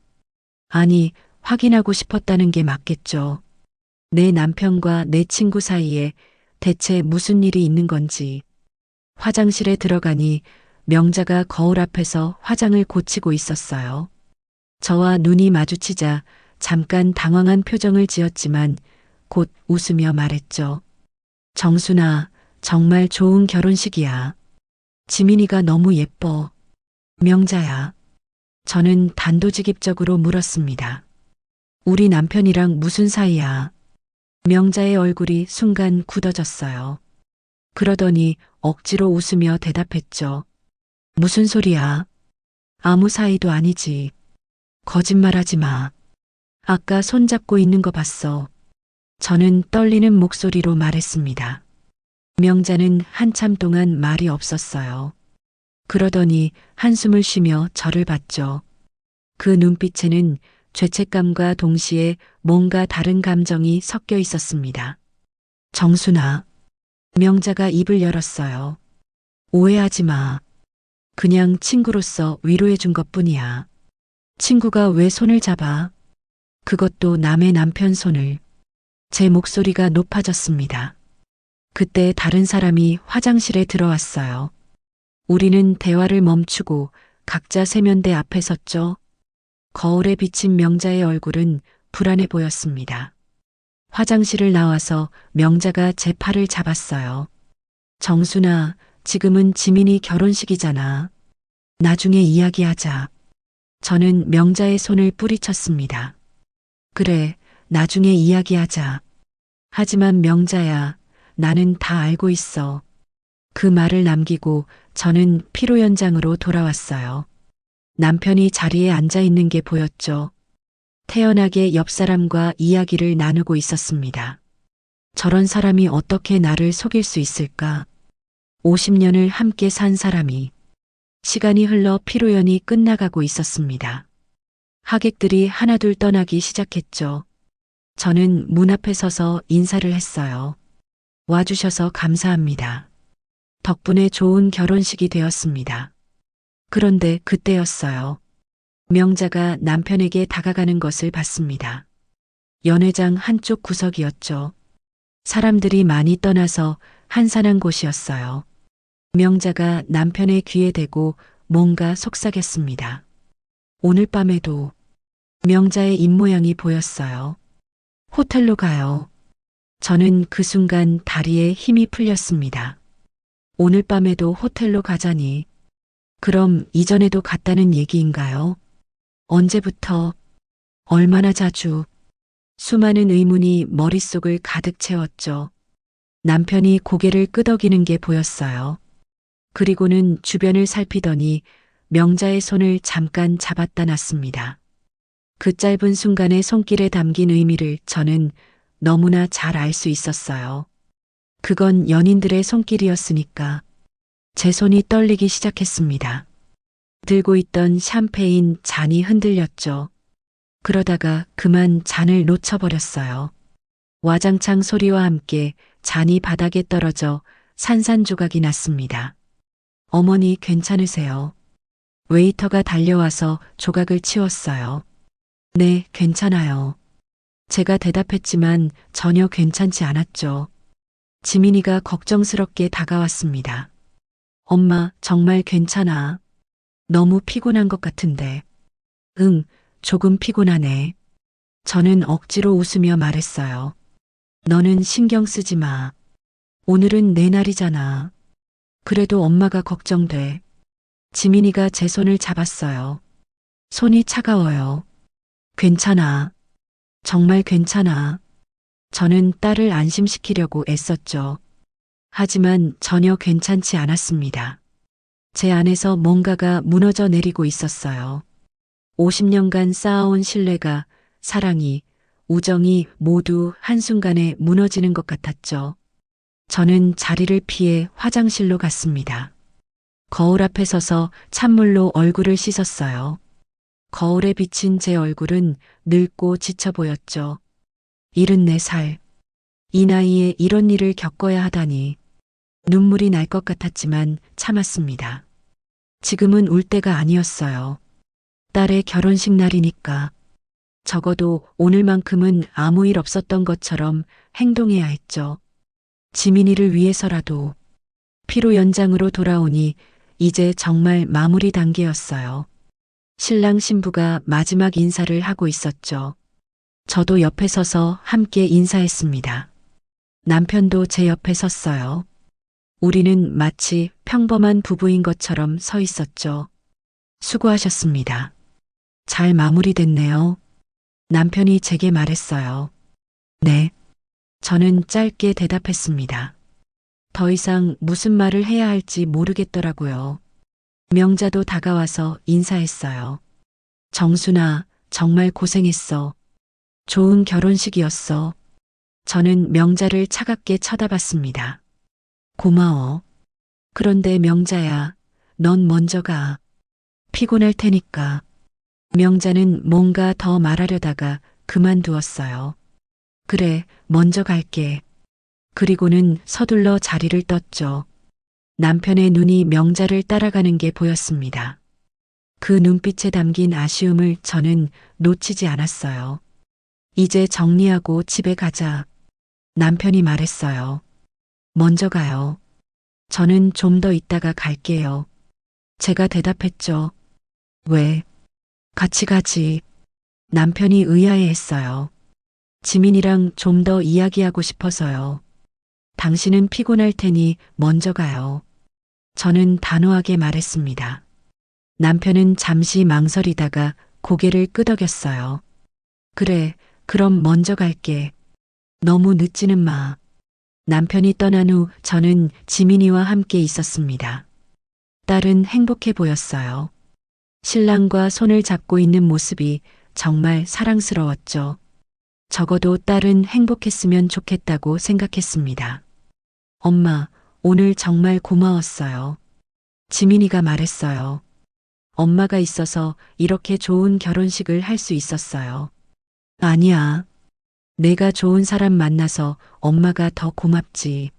아니, 확인하고 싶었다는 게 맞겠죠. 내 남편과 내 친구 사이에 대체 무슨 일이 있는 건지. 화장실에 들어가니 명자가 거울 앞에서 화장을 고치고 있었어요. 저와 눈이 마주치자 잠깐 당황한 표정을 지었지만 곧 웃으며 말했죠. 정순아, 정말 좋은 결혼식이야. 지민이가 너무 예뻐. 명자야. 저는 단도직입적으로 물었습니다. 우리 남편이랑 무슨 사이야? 명자의 얼굴이 순간 굳어졌어요. 그러더니 억지로 웃으며 대답했죠. 무슨 소리야? 아무 사이도 아니지. 거짓말하지 마. 아까 손잡고 있는 거 봤어. 저는 떨리는 목소리로 말했습니다. 명자는 한참 동안 말이 없었어요. 그러더니 한숨을 쉬며 저를 봤죠. 그 눈빛에는 죄책감과 동시에 뭔가 다른 감정이 섞여 있었습니다. 정순아. 명자가 입을 열었어요. 오해하지 마. 그냥 친구로서 위로해 준 것뿐이야. 친구가 왜 손을 잡아? 그것도 남의 남편 손을. 제 목소리가 높아졌습니다. 그때 다른 사람이 화장실에 들어왔어요. 우리는 대화를 멈추고 각자 세면대 앞에 섰죠. 거울에 비친 명자의 얼굴은 불안해 보였습니다. 화장실을 나와서 명자가 제 팔을 잡았어요. 정순아, 지금은 지민이 결혼식이잖아. 나중에 이야기하자. 저는 명자의 손을 뿌리쳤습니다. 그래, 나중에 이야기하자. 하지만 명자야, 나는 다 알고 있어. 그 말을 남기고 저는 피로 연장으로 돌아왔어요. 남편이 자리에 앉아 있는 게 보였죠. 태연하게 옆 사람과 이야기를 나누고 있었습니다. 저런 사람이 어떻게 나를 속일 수 있을까? 50년을 함께 산 사람이. 시간이 흘러 피로연이 끝나가고 있었습니다. 하객들이 하나둘 떠나기 시작했죠. 저는 문 앞에 서서 인사를 했어요. 와주셔서 감사합니다. 덕분에 좋은 결혼식이 되었습니다. 그런데 그때였어요. 명자가 남편에게 다가가는 것을 봤습니다. 연회장 한쪽 구석이었죠. 사람들이 많이 떠나서 한산한 곳이었어요. 명자가 남편의 귀에 대고 뭔가 속삭였습니다. 오늘 밤에도. 명자의 입모양이 보였어요. 호텔로 가요. 저는 그 순간 다리에 힘이 풀렸습니다. 오늘 밤에도 호텔로 가자니. 그럼 이전에도 갔다는 얘기인가요? 언제부터? 얼마나 자주? 수많은 의문이 머릿속을 가득 채웠죠. 남편이 고개를 끄덕이는 게 보였어요. 그리고는 주변을 살피더니 명자의 손을 잠깐 잡았다 놨습니다. 그 짧은 순간의 손길에 담긴 의미를 저는 너무나 잘 알 수 있었어요. 그건 연인들의 손길이었으니까. 제 손이 떨리기 시작했습니다. 들고 있던 샴페인 잔이 흔들렸죠. 그러다가 그만 잔을 놓쳐버렸어요. 와장창 소리와 함께 잔이 바닥에 떨어져 산산조각이 났습니다. 어머니 괜찮으세요? 웨이터가 달려와서 조각을 치웠어요. 네, 괜찮아요. 제가 대답했지만 전혀 괜찮지 않았죠. 지민이가 걱정스럽게 다가왔습니다. 엄마, 정말 괜찮아. 너무 피곤한 것 같은데. 응, 조금 피곤하네. 저는 억지로 웃으며 말했어요. 너는 신경 쓰지 마. 오늘은 내 날이잖아. 그래도 엄마가 걱정돼. 지민이가 제 손을 잡았어요. 손이 차가워요. 괜찮아. 정말 괜찮아. 저는 딸을 안심시키려고 애썼죠. 하지만 전혀 괜찮지 않았습니다. 제 안에서 뭔가가 무너져 내리고 있었어요. 50년간 쌓아온 신뢰가, 사랑이, 우정이 모두 한순간에 무너지는 것 같았죠. 저는 자리를 피해 화장실로 갔습니다. 거울 앞에 서서 찬물로 얼굴을 씻었어요. 거울에 비친 제 얼굴은 늙고 지쳐 보였죠. 74살. 이 나이에 이런 일을 겪어야 하다니. 눈물이 날 것 같았지만 참았습니다. 지금은 울 때가 아니었어요. 딸의 결혼식 날이니까. 적어도 오늘만큼은 아무 일 없었던 것처럼 행동해야 했죠. 지민이를 위해서라도. 피로 연장으로 돌아오니 이제 정말 마무리 단계였어요. 신랑 신부가 마지막 인사를 하고 있었죠. 저도 옆에 서서 함께 인사했습니다. 남편도 제 옆에 섰어요. 우리는 마치 평범한 부부인 것처럼 서 있었죠. 수고하셨습니다. 잘 마무리됐네요. 남편이 제게 말했어요. 네. 저는 짧게 대답했습니다. 더 이상 무슨 말을 해야 할지 모르겠더라고요. 명자도 다가와서 인사했어요. 정순아, 정말 고생했어. 좋은 결혼식이었어. 저는 명자를 차갑게 쳐다봤습니다. 고마워. 그런데 명자야, 넌 먼저 가. 피곤할 테니까. 명자는 뭔가 더 말하려다가 그만두었어요. 그래, 먼저 갈게. 그리고는 서둘러 자리를 떴죠. 남편의 눈이 명자를 따라가는 게 보였습니다. 그 눈빛에 담긴 아쉬움을 저는 놓치지 않았어요. 이제 정리하고 집에 가자. 남편이 말했어요. 먼저 가요. 저는 좀 더 있다가 갈게요. 제가 대답했죠. 왜? 같이 가지. 남편이 의아해했어요. 지민이랑 좀 더 이야기하고 싶어서요. 당신은 피곤할 테니 먼저 가요. 저는 단호하게 말했습니다. 남편은 잠시 망설이다가 고개를 끄덕였어요. 그래, 그럼 먼저 갈게. 너무 늦지는 마. 남편이 떠난 후 저는 지민이와 함께 있었습니다. 딸은 행복해 보였어요. 신랑과 손을 잡고 있는 모습이 정말 사랑스러웠죠. 적어도 딸은 행복했으면 좋겠다고 생각했습니다. 엄마, 오늘 정말 고마웠어요. 지민이가 말했어요. 엄마가 있어서 이렇게 좋은 결혼식을 할 수 있었어요. 아니야. 내가 좋은 사람 만나서 엄마가 더 고맙지.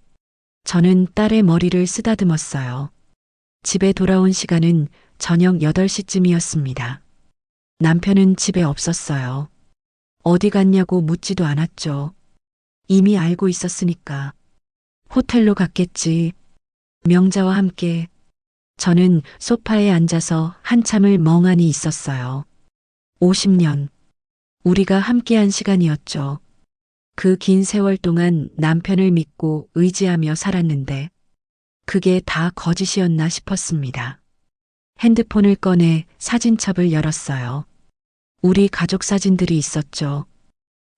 저는 딸의 머리를 쓰다듬었어요. 집에 돌아온 시간은 저녁 8시쯤이었습니다. 남편은 집에 없었어요. 어디 갔냐고 묻지도 않았죠. 이미 알고 있었으니까. 호텔로 갔겠지. 명자와 함께. 저는 소파에 앉아서 한참을 멍하니 있었어요. 50년. 우리가 함께한 시간이었죠. 그 긴 세월 동안 남편을 믿고 의지하며 살았는데 그게 다 거짓이었나 싶었습니다. 핸드폰을 꺼내 사진첩을 열었어요. 우리 가족 사진들이 있었죠.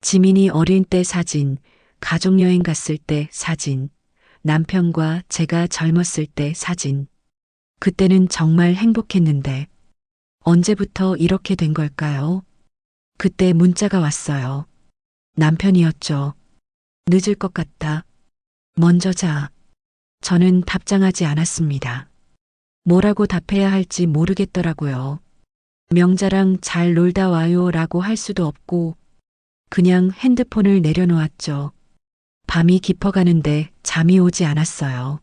지민이 어린 때 사진, 가족여행 갔을 때 사진, 남편과 제가 젊었을 때 사진. 그때는 정말 행복했는데 언제부터 이렇게 된 걸까요? 그때 문자가 왔어요. 남편이었죠. 늦을 것 같다. 먼저 자. 저는 답장하지 않았습니다. 뭐라고 답해야 할지 모르겠더라고요. 명자랑 잘 놀다 와요 라고 할 수도 없고 그냥 핸드폰을 내려놓았죠. 밤이 깊어가는데 잠이 오지 않았어요.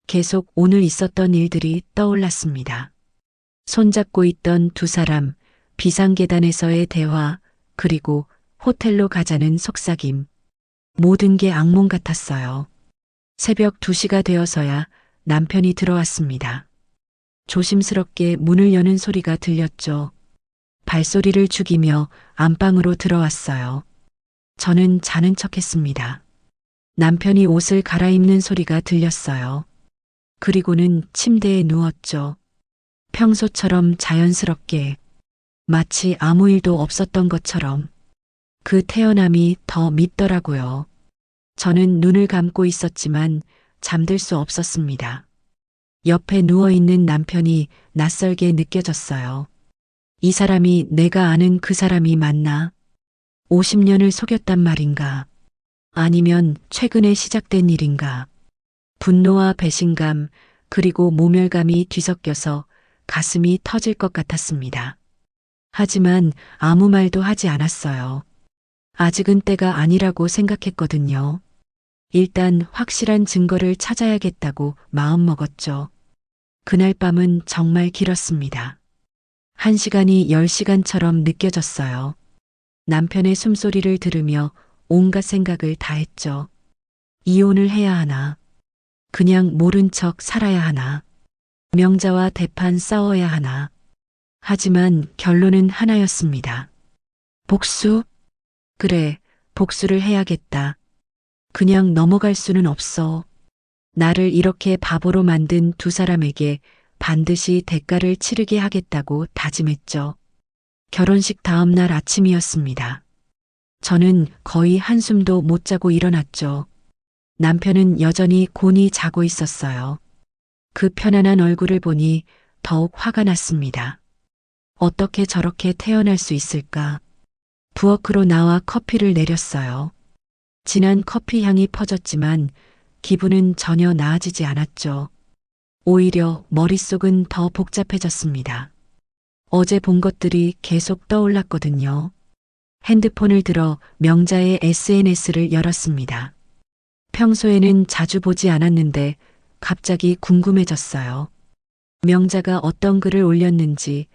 계속 오늘 있었던 일들이 떠올랐습니다. 손잡고 있던 두 사람, 비상계단에서의 대화, 그리고 호텔로 가자는 속삭임. 모든 게 악몽 같았어요. 새벽 2시가 되어서야 남편이 들어왔습니다. 조심스럽게 문을 여는 소리가 들렸죠. 발소리를 죽이며 안방으로 들어왔어요. 저는 자는 척했습니다. 남편이 옷을 갈아입는 소리가 들렸어요. 그리고는 침대에 누웠죠. 평소처럼 자연스럽게, 마치 아무 일도 없었던 것처럼. 그 태어남이 더 밉더라고요. 저는 눈을 감고 있었지만 잠들 수 없었습니다. 옆에 누워있는 남편이 낯설게 느껴졌어요. 이 사람이 내가 아는 그 사람이 맞나? 50년을 속였단 말인가? 아니면 최근에 시작된 일인가? 분노와 배신감, 그리고 모멸감이 뒤섞여서 가슴이 터질 것 같았습니다. 하지만 아무 말도 하지 않았어요. 아직은 때가 아니라고 생각했거든요. 일단 확실한 증거를 찾아야겠다고 마음먹었죠. 그날 밤은 정말 길었습니다. 1시간이 10시간처럼 느껴졌어요. 남편의 숨소리를 들으며 온갖 생각을 다 했죠. 이혼을 해야 하나? 그냥 모른 척 살아야 하나? 명자와 대판 싸워야 하나? 하지만 결론은 하나였습니다. 복수? 그래, 복수를 해야겠다. 그냥 넘어갈 수는 없어. 나를 이렇게 바보로 만든 두 사람에게 반드시 대가를 치르게 하겠다고 다짐했죠. 결혼식 다음 날 아침이었습니다. 저는 거의 한숨도 못 자고 일어났죠. 남편은 여전히 곤히 자고 있었어요. 그 편안한 얼굴을 보니 더욱 화가 났습니다. 어떻게 저렇게 태어날 수 있을까? 부엌으로 나와 커피를 내렸어요. 진한 커피 향이 퍼졌지만 기분은 전혀 나아지지 않았죠. 오히려 머릿속은 더 복잡해졌습니다. 어제 본 것들이 계속 떠올랐거든요. 핸드폰을 들어 명자의 SNS를 열었습니다. 평소에는 자주 보지 않았는데 갑자기 궁금해졌어요. 명자가 어떤 글을 올렸는지,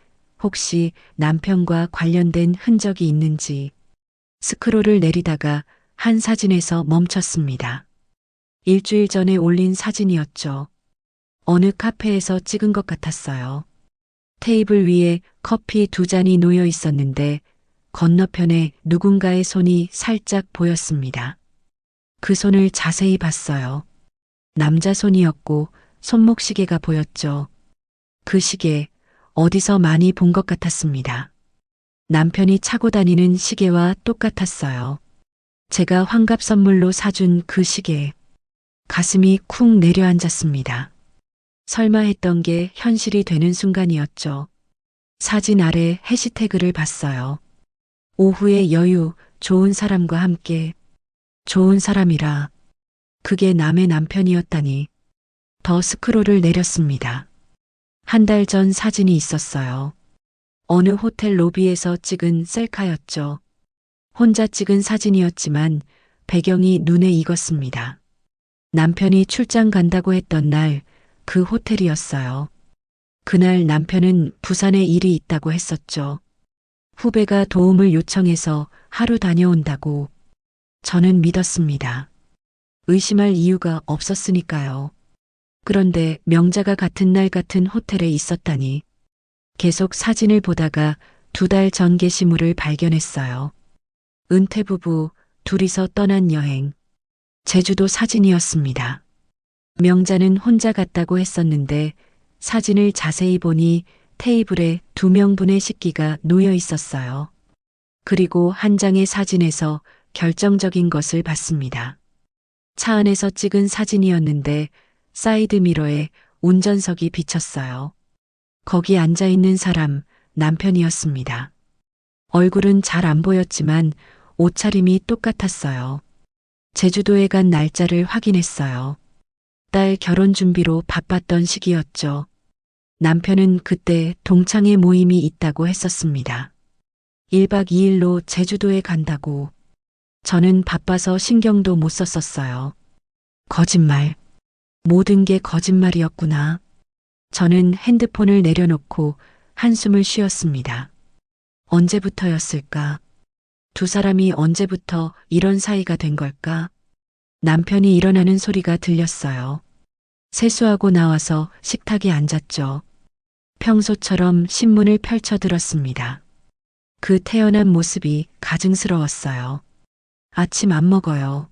혹시 남편과 관련된 흔적이 있는지. 스크롤을 내리다가 한 사진에서 멈췄습니다. 일주일 전에 올린 사진이었죠. 어느 카페에서 찍은 것 같았어요. 테이블 위에 커피 2잔이 놓여 있었는데 건너편에 누군가의 손이 살짝 보였습니다. 그 손을 자세히 봤어요. 남자 손이었고 손목시계가 보였죠. 그 시계 어디서 많이 본 것 같았습니다. 남편이 차고 다니는 시계와 똑같았어요. 제가 환갑 선물로 사준 그 시계. 가슴이 쿵 내려앉았습니다. 설마 했던 게 현실이 되는 순간이었죠. 사진 아래 해시태그를 봤어요. 오후의 여유, 좋은 사람과 함께. 좋은 사람이라. 그게 남의 남편이었다니. 더 스크롤을 내렸습니다. 한 달 전 사진이 있었어요. 어느 호텔 로비에서 찍은 셀카였죠. 혼자 찍은 사진이었지만 배경이 눈에 익었습니다. 남편이 출장 간다고 했던 날 그 호텔이었어요. 그날 남편은 부산에 일이 있다고 했었죠. 후배가 도움을 요청해서 하루 다녀온다고. 저는 믿었습니다. 의심할 이유가 없었으니까요. 그런데 명자가 같은 날 같은 호텔에 있었다니. 계속 사진을 보다가 2달 전 게시물을 발견했어요. 은퇴 부부 둘이서 떠난 여행. 제주도 사진이었습니다. 명자는 혼자 갔다고 했었는데 사진을 자세히 보니 테이블에 2명분의 식기가 놓여 있었어요. 그리고 한 장의 사진에서 결정적인 것을 봤습니다. 차 안에서 찍은 사진이었는데 사이드 미러에 운전석이 비쳤어요. 거기 앉아 있는 사람, 남편이었습니다. 얼굴은 잘 안 보였지만 옷차림이 똑같았어요. 제주도에 간 날짜를 확인했어요. 딸 결혼 준비로 바빴던 시기였죠. 남편은 그때 동창회 모임이 있다고 했었습니다. 1박 2일로 제주도에 간다고. 저는 바빠서 신경도 못 썼었어요. 거짓말. 모든 게 거짓말이었구나. 저는 핸드폰을 내려놓고 한숨을 쉬었습니다. 언제부터였을까? 두 사람이 언제부터 이런 사이가 된 걸까? 남편이 일어나는 소리가 들렸어요. 세수하고 나와서 식탁에 앉았죠. 평소처럼 신문을 펼쳐 들었습니다. 그 태어난 모습이 가증스러웠어요. 아침 안 먹어요.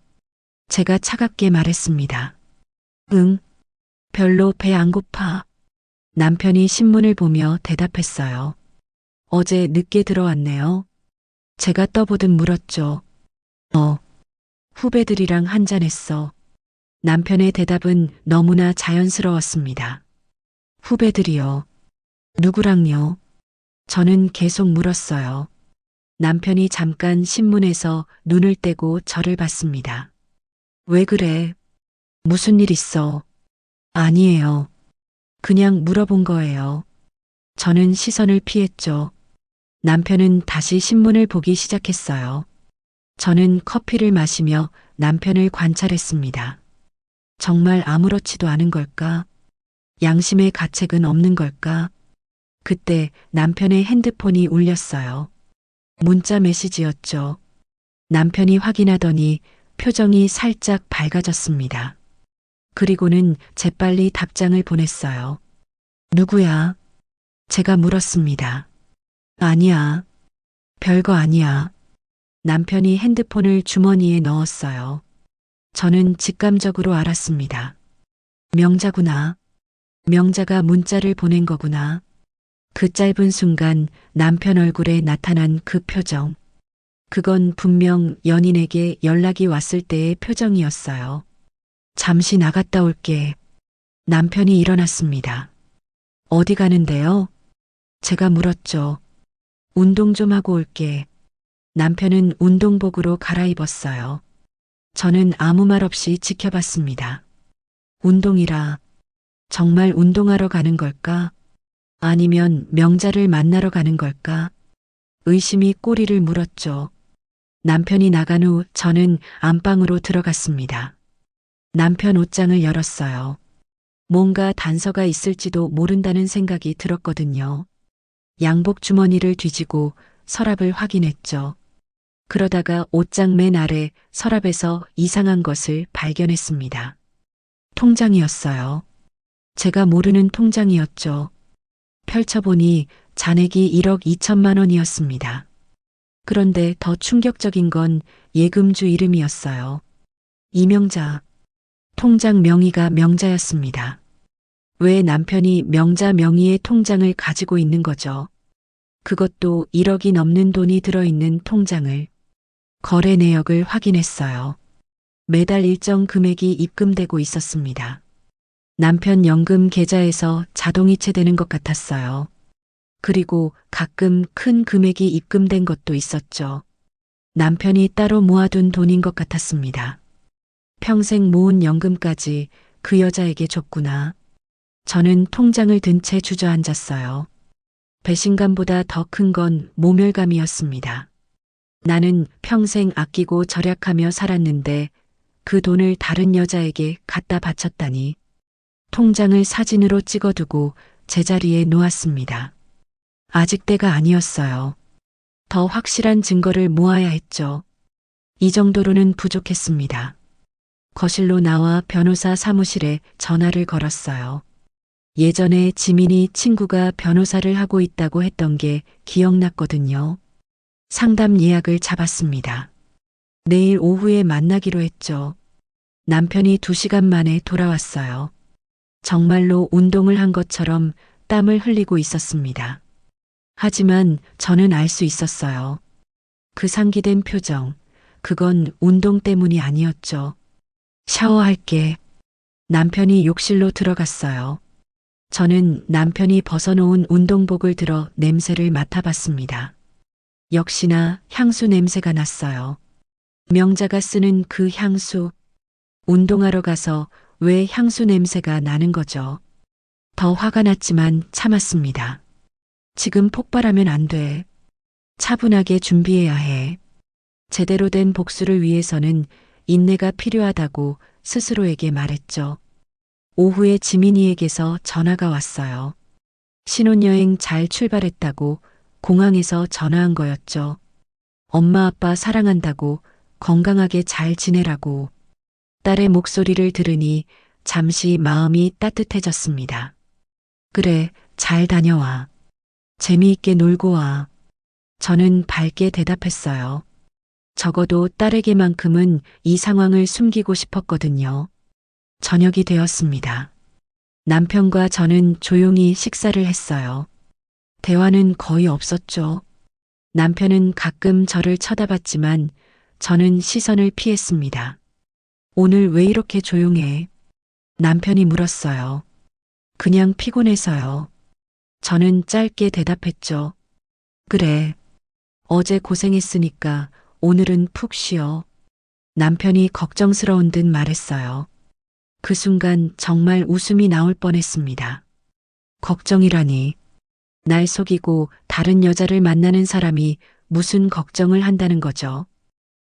제가 차갑게 말했습니다. 응, 별로 배 안 고파. 남편이 신문을 보며 대답했어요. 어제 늦게 들어왔네요. 제가 떠보듯 물었죠. 후배들이랑 한잔했어. 남편의 대답은 너무나 자연스러웠습니다. 후배들이요. 누구랑요? 저는 계속 물었어요. 남편이 잠깐 신문에서 눈을 떼고 저를 봤습니다. 왜 그래? 무슨 일 있어? 아니에요. 그냥 물어본 거예요. 저는 시선을 피했죠. 남편은 다시 신문을 보기 시작했어요. 저는 커피를 마시며 남편을 관찰했습니다. 정말 아무렇지도 않은 걸까? 양심의 가책은 없는 걸까? 그때 남편의 핸드폰이 울렸어요. 문자 메시지였죠. 남편이 확인하더니 표정이 살짝 밝아졌습니다. 그리고는 재빨리 답장을 보냈어요. 누구야? 제가 물었습니다. 아니야. 별거 아니야. 남편이 핸드폰을 주머니에 넣었어요. 저는 직감적으로 알았습니다. 명자구나. 명자가 문자를 보낸 거구나. 그 짧은 순간 남편 얼굴에 나타난 그 표정. 그건 분명 연인에게 연락이 왔을 때의 표정이었어요. 잠시 나갔다 올게. 남편이 일어났습니다. 어디 가는데요? 제가 물었죠. 운동 좀 하고 올게. 남편은 운동복으로 갈아입었어요. 저는 아무 말 없이 지켜봤습니다. 운동이라 정말 운동하러 가는 걸까? 아니면 명자를 만나러 가는 걸까? 의심이 꼬리를 물었죠. 남편이 나간 후 저는 안방으로 들어갔습니다. 남편 옷장을 열었어요. 뭔가 단서가 있을지도 모른다는 생각이 들었거든요. 양복 주머니를 뒤지고 서랍을 확인했죠. 그러다가 옷장 맨 아래 서랍에서 이상한 것을 발견했습니다. 통장이었어요. 제가 모르는 통장이었죠. 펼쳐보니 잔액이 1억 2천만 원이었습니다. 그런데 더 충격적인 건 예금주 이름이었어요. 이명자. 통장 명의가 명자였습니다. 왜 남편이 명자 명의의 통장을 가지고 있는 거죠? 그것도 1억이 넘는 돈이 들어있는 통장을. 거래 내역을 확인했어요. 매달 일정 금액이 입금되고 있었습니다. 남편 연금 계좌에서 자동이체되는 것 같았어요. 그리고 가끔 큰 금액이 입금된 것도 있었죠. 남편이 따로 모아둔 돈인 것 같았습니다. 평생 모은 연금까지 그 여자에게 줬구나. 저는 통장을 든 채 주저앉았어요. 배신감보다 더 큰 건 모멸감이었습니다. 나는 평생 아끼고 절약하며 살았는데 그 돈을 다른 여자에게 갖다 바쳤다니. 통장을 사진으로 찍어두고 제자리에 놓았습니다. 아직 때가 아니었어요. 더 확실한 증거를 모아야 했죠. 이 정도로는 부족했습니다. 거실로 나와 변호사 사무실에 전화를 걸었어요. 예전에 지민이 친구가 변호사를 하고 있다고 했던 게 기억났거든요. 상담 예약을 잡았습니다. 내일 오후에 만나기로 했죠. 남편이 2시간 만에 돌아왔어요. 정말로 운동을 한 것처럼 땀을 흘리고 있었습니다. 하지만 저는 알 수 있었어요. 그 상기된 표정, 그건 운동 때문이 아니었죠. 샤워할게. 남편이 욕실로 들어갔어요. 저는 남편이 벗어놓은 운동복을 들어 냄새를 맡아봤습니다. 역시나 향수 냄새가 났어요. 명자가 쓰는 그 향수. 운동하러 가서 왜 향수 냄새가 나는 거죠? 더 화가 났지만 참았습니다. 지금 폭발하면 안 돼. 차분하게 준비해야 해. 제대로 된 복수를 위해서는 인내가 필요하다고 스스로에게 말했죠. 오후에 지민이에게서 전화가 왔어요. 신혼여행 잘 출발했다고 공항에서 전화한 거였죠. 엄마 아빠 사랑한다고 건강하게 잘 지내라고. 딸의 목소리를 들으니 잠시 마음이 따뜻해졌습니다. 그래, 잘 다녀와. 재미있게 놀고 와. 저는 밝게 대답했어요. 적어도 딸에게만큼은 이 상황을 숨기고 싶었거든요. 저녁이 되었습니다. 남편과 저는 조용히 식사를 했어요. 대화는 거의 없었죠. 남편은 가끔 저를 쳐다봤지만 저는 시선을 피했습니다. 오늘 왜 이렇게 조용해? 남편이 물었어요. 그냥 피곤해서요. 저는 짧게 대답했죠. 그래. 어제 고생했으니까 오늘은 푹 쉬어. 남편이 걱정스러운 듯 말했어요. 그 순간 정말 웃음이 나올 뻔했습니다. 걱정이라니. 날 속이고 다른 여자를 만나는 사람이 무슨 걱정을 한다는 거죠.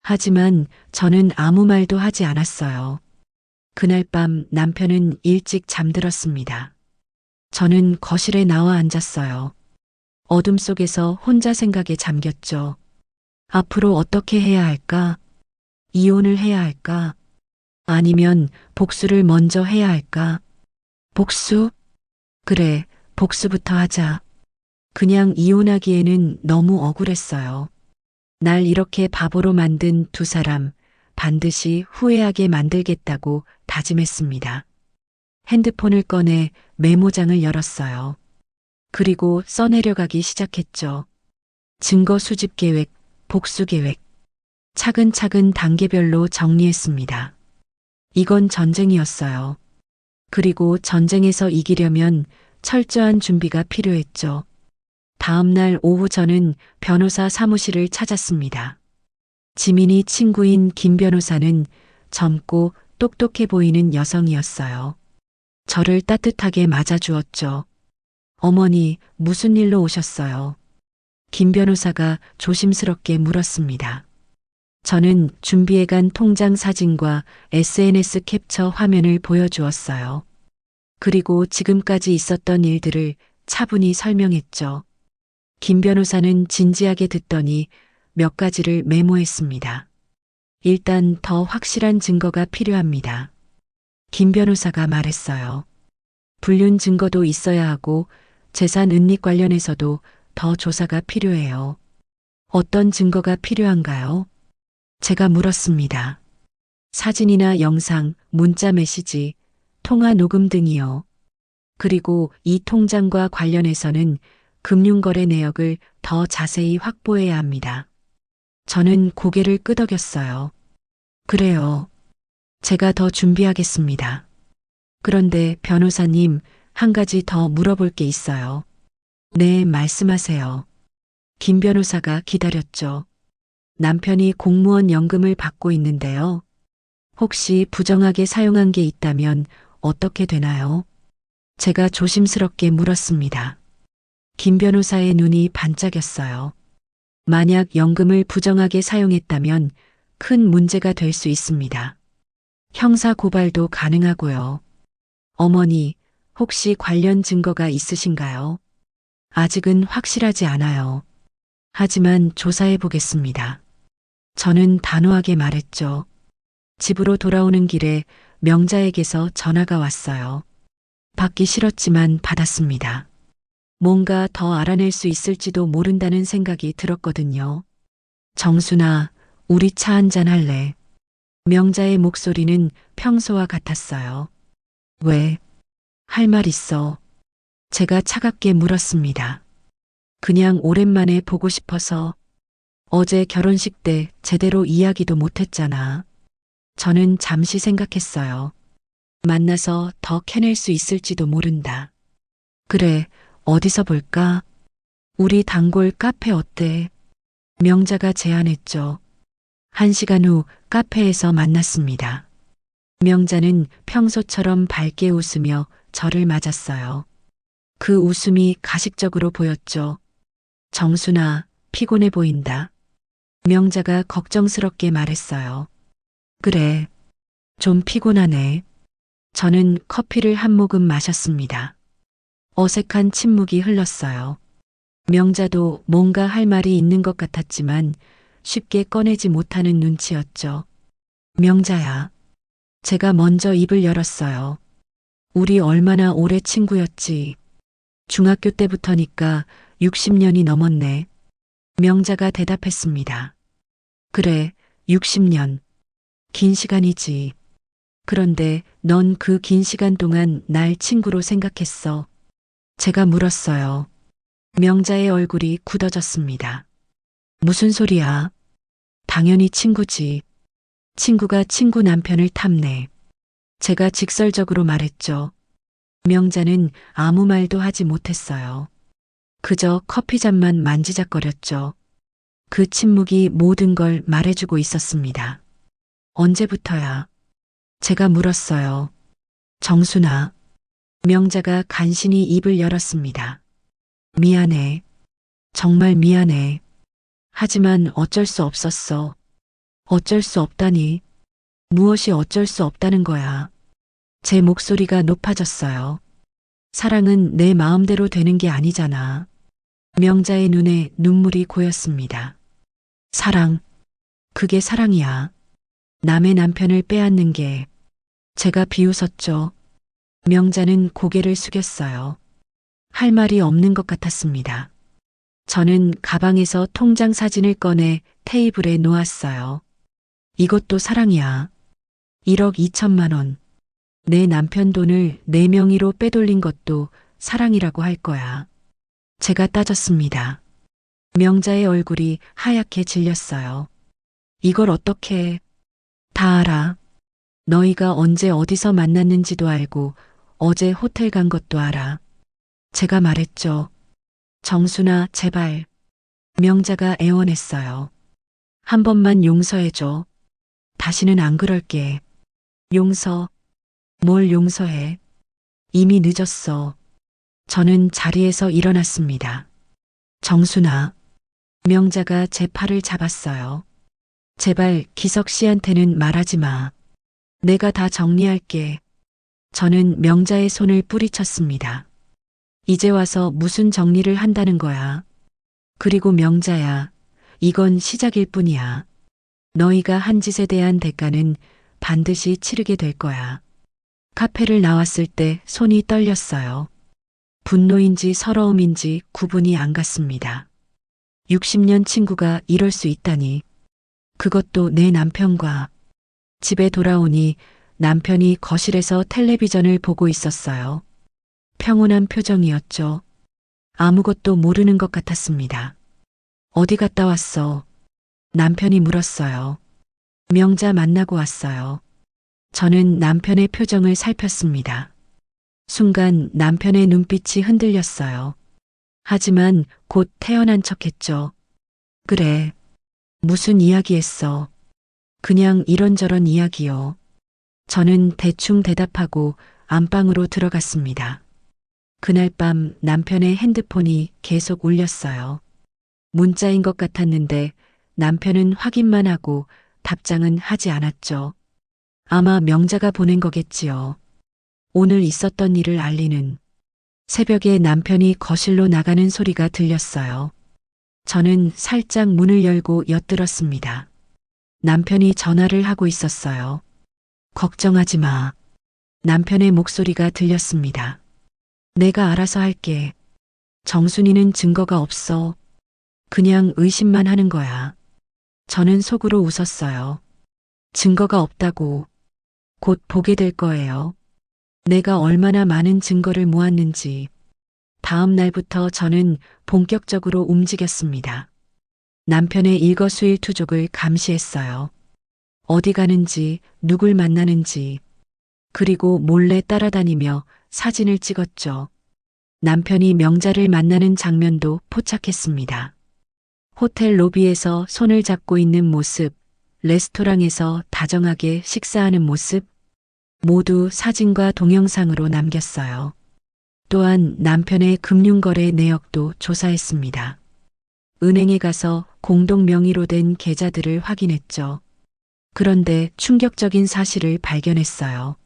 하지만 저는 아무 말도 하지 않았어요. 그날 밤 남편은 일찍 잠들었습니다. 저는 거실에 나와 앉았어요. 어둠 속에서 혼자 생각에 잠겼죠. 앞으로 어떻게 해야 할까? 이혼을 해야 할까? 아니면 복수를 먼저 해야 할까? 복수? 그래, 복수부터 하자. 그냥 이혼하기에는 너무 억울했어요. 날 이렇게 바보로 만든 두 사람 반드시 후회하게 만들겠다고 다짐했습니다. 핸드폰을 꺼내 메모장을 열었어요. 그리고 써내려가기 시작했죠. 증거 수집 계획, 복수 계획. 차근차근 단계별로 정리했습니다. 이건 전쟁이었어요. 그리고 전쟁에서 이기려면 철저한 준비가 필요했죠. 다음 날 오후 저는 변호사 사무실을 찾았습니다. 지민이 친구인 김 변호사는 젊고 똑똑해 보이는 여성이었어요. 저를 따뜻하게 맞아주었죠. 어머니, 무슨 일로 오셨어요? 김 변호사가 조심스럽게 물었습니다. 저는 준비해간 통장 사진과 SNS 캡처 화면을 보여주었어요. 그리고 지금까지 있었던 일들을 차분히 설명했죠. 김 변호사는 진지하게 듣더니 몇 가지를 메모했습니다. 일단 더 확실한 증거가 필요합니다. 김 변호사가 말했어요. 불륜 증거도 있어야 하고 재산 은닉 관련해서도 더 조사가 필요해요. 어떤 증거가 필요한가요? 제가 물었습니다. 사진이나 영상, 문자 메시지, 통화 녹음 등이요. 그리고 이 통장과 관련해서는 금융거래 내역을 더 자세히 확보해야 합니다. 저는 고개를 끄덕였어요. 그래요. 제가 더 준비하겠습니다. 그런데 변호사님, 한 가지 더 물어볼 게 있어요. 네, 말씀하세요. 김 변호사가 기다렸죠. 남편이 공무원 연금을 받고 있는데요. 혹시 부정하게 사용한 게 있다면 어떻게 되나요? 제가 조심스럽게 물었습니다. 김 변호사의 눈이 반짝였어요. 만약 연금을 부정하게 사용했다면 큰 문제가 될 수 있습니다. 형사 고발도 가능하고요. 어머니, 혹시 관련 증거가 있으신가요? 아직은 확실하지 않아요. 하지만 조사해 보겠습니다. 저는 단호하게 말했죠. 집으로 돌아오는 길에 명자에게서 전화가 왔어요. 받기 싫었지만 받았습니다. 뭔가 더 알아낼 수 있을지도 모른다는 생각이 들었거든요. 정순아, 우리 차 한잔 할래? 명자의 목소리는 평소와 같았어요. 왜? 할 말 있어. 제가 차갑게 물었습니다. 그냥 오랜만에 보고 싶어서. 어제 결혼식 때 제대로 이야기도 못했잖아. 저는 잠시 생각했어요. 만나서 더 캐낼 수 있을지도 모른다. 그래, 어디서 볼까? 우리 단골 카페 어때? 명자가 제안했죠. 1시간 후 카페에서 만났습니다. 명자는 평소처럼 밝게 웃으며 저를 맞았어요. 그 웃음이 가식적으로 보였죠. 정순아, 피곤해 보인다. 명자가 걱정스럽게 말했어요. 그래, 좀 피곤하네. 저는 커피를 한 모금 마셨습니다. 어색한 침묵이 흘렀어요. 명자도 뭔가 할 말이 있는 것 같았지만 쉽게 꺼내지 못하는 눈치였죠. 명자야. 제가 먼저 입을 열었어요. 우리 얼마나 오래 친구였지. 중학교 때부터니까 60년이 넘었네. 명자가 대답했습니다. 그래, 60년. 긴 시간이지. 그런데 넌 그 긴 시간 동안 날 친구로 생각했어. 제가 물었어요. 명자의 얼굴이 굳어졌습니다. 무슨 소리야? 당연히 친구지. 친구가 친구 남편을 탐내. 제가 직설적으로 말했죠. 명자는 아무 말도 하지 못했어요. 그저 커피잔만 만지작거렸죠. 그 침묵이 모든 걸 말해주고 있었습니다. 언제부터야? 제가 물었어요. 정순아. 명자가 간신히 입을 열었습니다. 미안해. 정말 미안해. 하지만 어쩔 수 없었어. 어쩔 수 없다니. 무엇이 어쩔 수 없다는 거야. 제 목소리가 높아졌어요. 사랑은 내 마음대로 되는 게 아니잖아. 명자의 눈에 눈물이 고였습니다. 사랑. 그게 사랑이야. 남의 남편을 빼앗는 게. 제가 비웃었죠. 명자는 고개를 숙였어요. 할 말이 없는 것 같았습니다. 저는 가방에서 통장 사진을 꺼내 테이블에 놓았어요. 이것도 사랑이야. 1억 2천만 원. 내 남편 돈을 내 명의로 빼돌린 것도 사랑이라고 할 거야. 제가 따졌습니다. 명자의 얼굴이 하얗게 질렸어요. 이걸 어떻게 해? 다 알아. 너희가 언제 어디서 만났는지도 알고 어제 호텔 간 것도 알아. 제가 말했죠. 정순아, 제발. 명자가 애원했어요. 한 번만 용서해줘. 다시는 안 그럴게. 용서. 뭘 용서해. 이미 늦었어. 저는 자리에서 일어났습니다. 정순아. 명자가 제 팔을 잡았어요. 제발 기석 씨한테는 말하지 마. 내가 다 정리할게. 저는 명자의 손을 뿌리쳤습니다. 이제 와서 무슨 정리를 한다는 거야. 그리고 명자야, 이건 시작일 뿐이야. 너희가 한 짓에 대한 대가는 반드시 치르게 될 거야. 카페를 나왔을 때 손이 떨렸어요. 분노인지 서러움인지 구분이 안 갔습니다. 60년 친구가 이럴 수 있다니. 그것도 내 남편과. 집에 돌아오니 남편이 거실에서 텔레비전을 보고 있었어요. 평온한 표정이었죠. 아무것도 모르는 것 같았습니다. 어디 갔다 왔어? 남편이 물었어요. 명자 만나고 왔어요. 저는 남편의 표정을 살폈습니다. 순간 남편의 눈빛이 흔들렸어요. 하지만 곧 태어난 척했죠. 그래. 무슨 이야기했어? 그냥 이런저런 이야기요. 저는 대충 대답하고 안방으로 들어갔습니다. 그날 밤 남편의 핸드폰이 계속 울렸어요. 문자인 것 같았는데 남편은 확인만 하고 답장은 하지 않았죠. 아마 명자가 보낸 거겠지요. 오늘 있었던 일을 알리는. 새벽에 남편이 거실로 나가는 소리가 들렸어요. 저는 살짝 문을 열고 엿들었습니다. 남편이 전화를 하고 있었어요. 걱정하지 마. 남편의 목소리가 들렸습니다. 내가 알아서 할게. 정순이는 증거가 없어. 그냥 의심만 하는 거야. 저는 속으로 웃었어요. 증거가 없다고. 곧 보게 될 거예요. 내가 얼마나 많은 증거를 모았는지. 다음 날부터 저는 본격적으로 움직였습니다. 남편의 일거수일투족을 감시했어요. 어디 가는지, 누굴 만나는지, 그리고 몰래 따라다니며 사진을 찍었죠. 남편이 명자를 만나는 장면도 포착했습니다. 호텔 로비에서 손을 잡고 있는 모습, 레스토랑에서 다정하게 식사하는 모습, 모두 사진과 동영상으로 남겼어요. 또한 남편의 금융거래 내역도 조사했습니다. 은행에 가서 공동 명의로 된 계좌들을 확인했죠. 그런데 충격적인 사실을 발견했어요.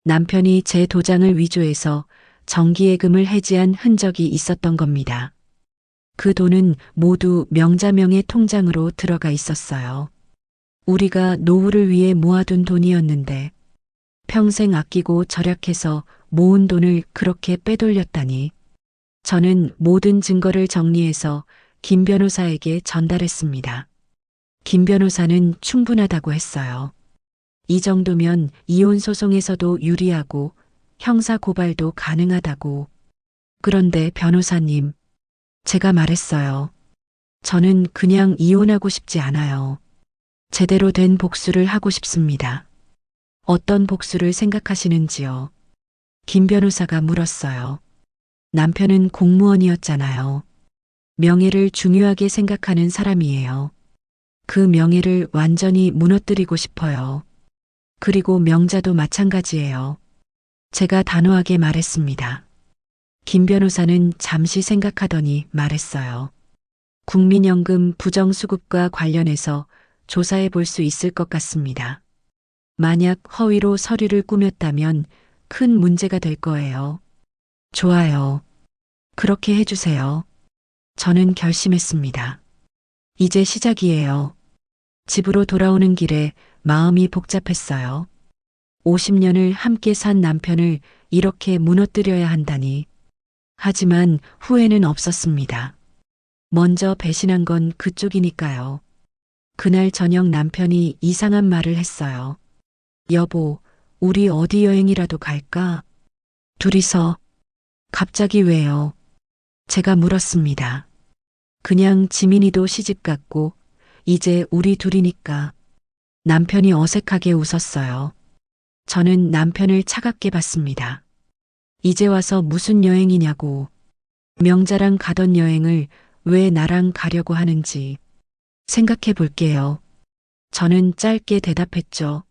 남편이 제 도장을 위조해서 정기예금을 해지한 흔적이 있었던 겁니다. 그 돈은 모두 명자명의 통장으로 들어가 있었어요. 우리가 노후를 위해 모아둔 돈이었는데 평생 아끼고 절약해서 모은 돈을 그렇게 빼돌렸다니. 저는 모든 증거를 정리해서 김 변호사에게 전달했습니다. 김 변호사는 충분하다고 했어요. 이 정도면 이혼 소송에서도 유리하고 형사 고발도 가능하다고. 그런데 변호사님, 제가 말했어요. 저는 그냥 이혼하고 싶지 않아요. 제대로 된 복수를 하고 싶습니다. 어떤 복수를 생각하시는지요? 김 변호사가 물었어요. 남편은 공무원이었잖아요. 명예를 중요하게 생각하는 사람이에요. 그 명예를 완전히 무너뜨리고 싶어요. 그리고 명자도 마찬가지예요. 제가 단호하게 말했습니다. 김 변호사는 잠시 생각하더니 말했어요. 국민연금 부정수급과 관련해서 조사해 볼 수 있을 것 같습니다. 만약 허위로 서류를 꾸몄다면 큰 문제가 될 거예요. 좋아요. 그렇게 해주세요. 저는 결심했습니다. 이제 시작이에요. 집으로 돌아오는 길에 마음이 복잡했어요. 50년을 함께 산 남편을 이렇게 무너뜨려야 한다니. 하지만 후회는 없었습니다. 먼저 배신한 건 그쪽이니까요. 그날 저녁 남편이 이상한 말을 했어요. 여보, 우리 어디 여행이라도 갈까? 둘이서. 갑자기 왜요? 제가 물었습니다. 그냥 지민이도 시집 갔고, 이제 우리 둘이니까. 남편이 어색하게 웃었어요. 저는 남편을 차갑게 봤습니다. 이제 와서 무슨 여행이냐고. 명자랑 가던 여행을 왜 나랑 가려고 하는지 생각해 볼게요. 저는 짧게 대답했죠.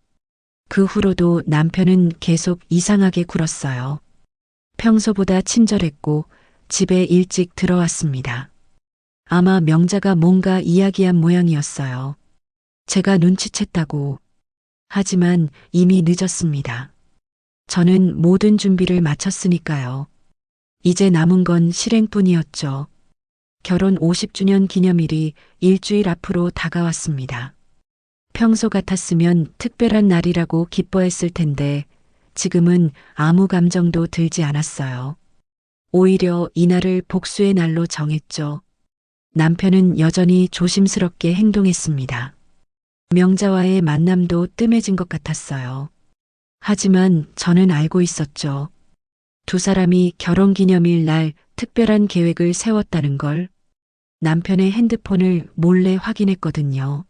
그 후로도 남편은 계속 이상하게 굴었어요. 평소보다 친절했고 집에 일찍 들어왔습니다. 아마 명자가 뭔가 이야기한 모양이었어요. 제가 눈치챘다고. 하지만 이미 늦었습니다. 저는 모든 준비를 마쳤으니까요. 이제 남은 건 실행뿐이었죠. 결혼 50주년 기념일이 일주일 앞으로 다가왔습니다. 평소 같았으면 특별한 날이라고 기뻐했을 텐데 지금은 아무 감정도 들지 않았어요. 오히려 이날을 복수의 날로 정했죠. 남편은 여전히 조심스럽게 행동했습니다. 명자와의 만남도 뜸해진 것 같았어요. 하지만 저는 알고 있었죠. 두 사람이 결혼기념일 날 특별한 계획을 세웠다는 걸. 남편의 핸드폰을 몰래 확인했거든요.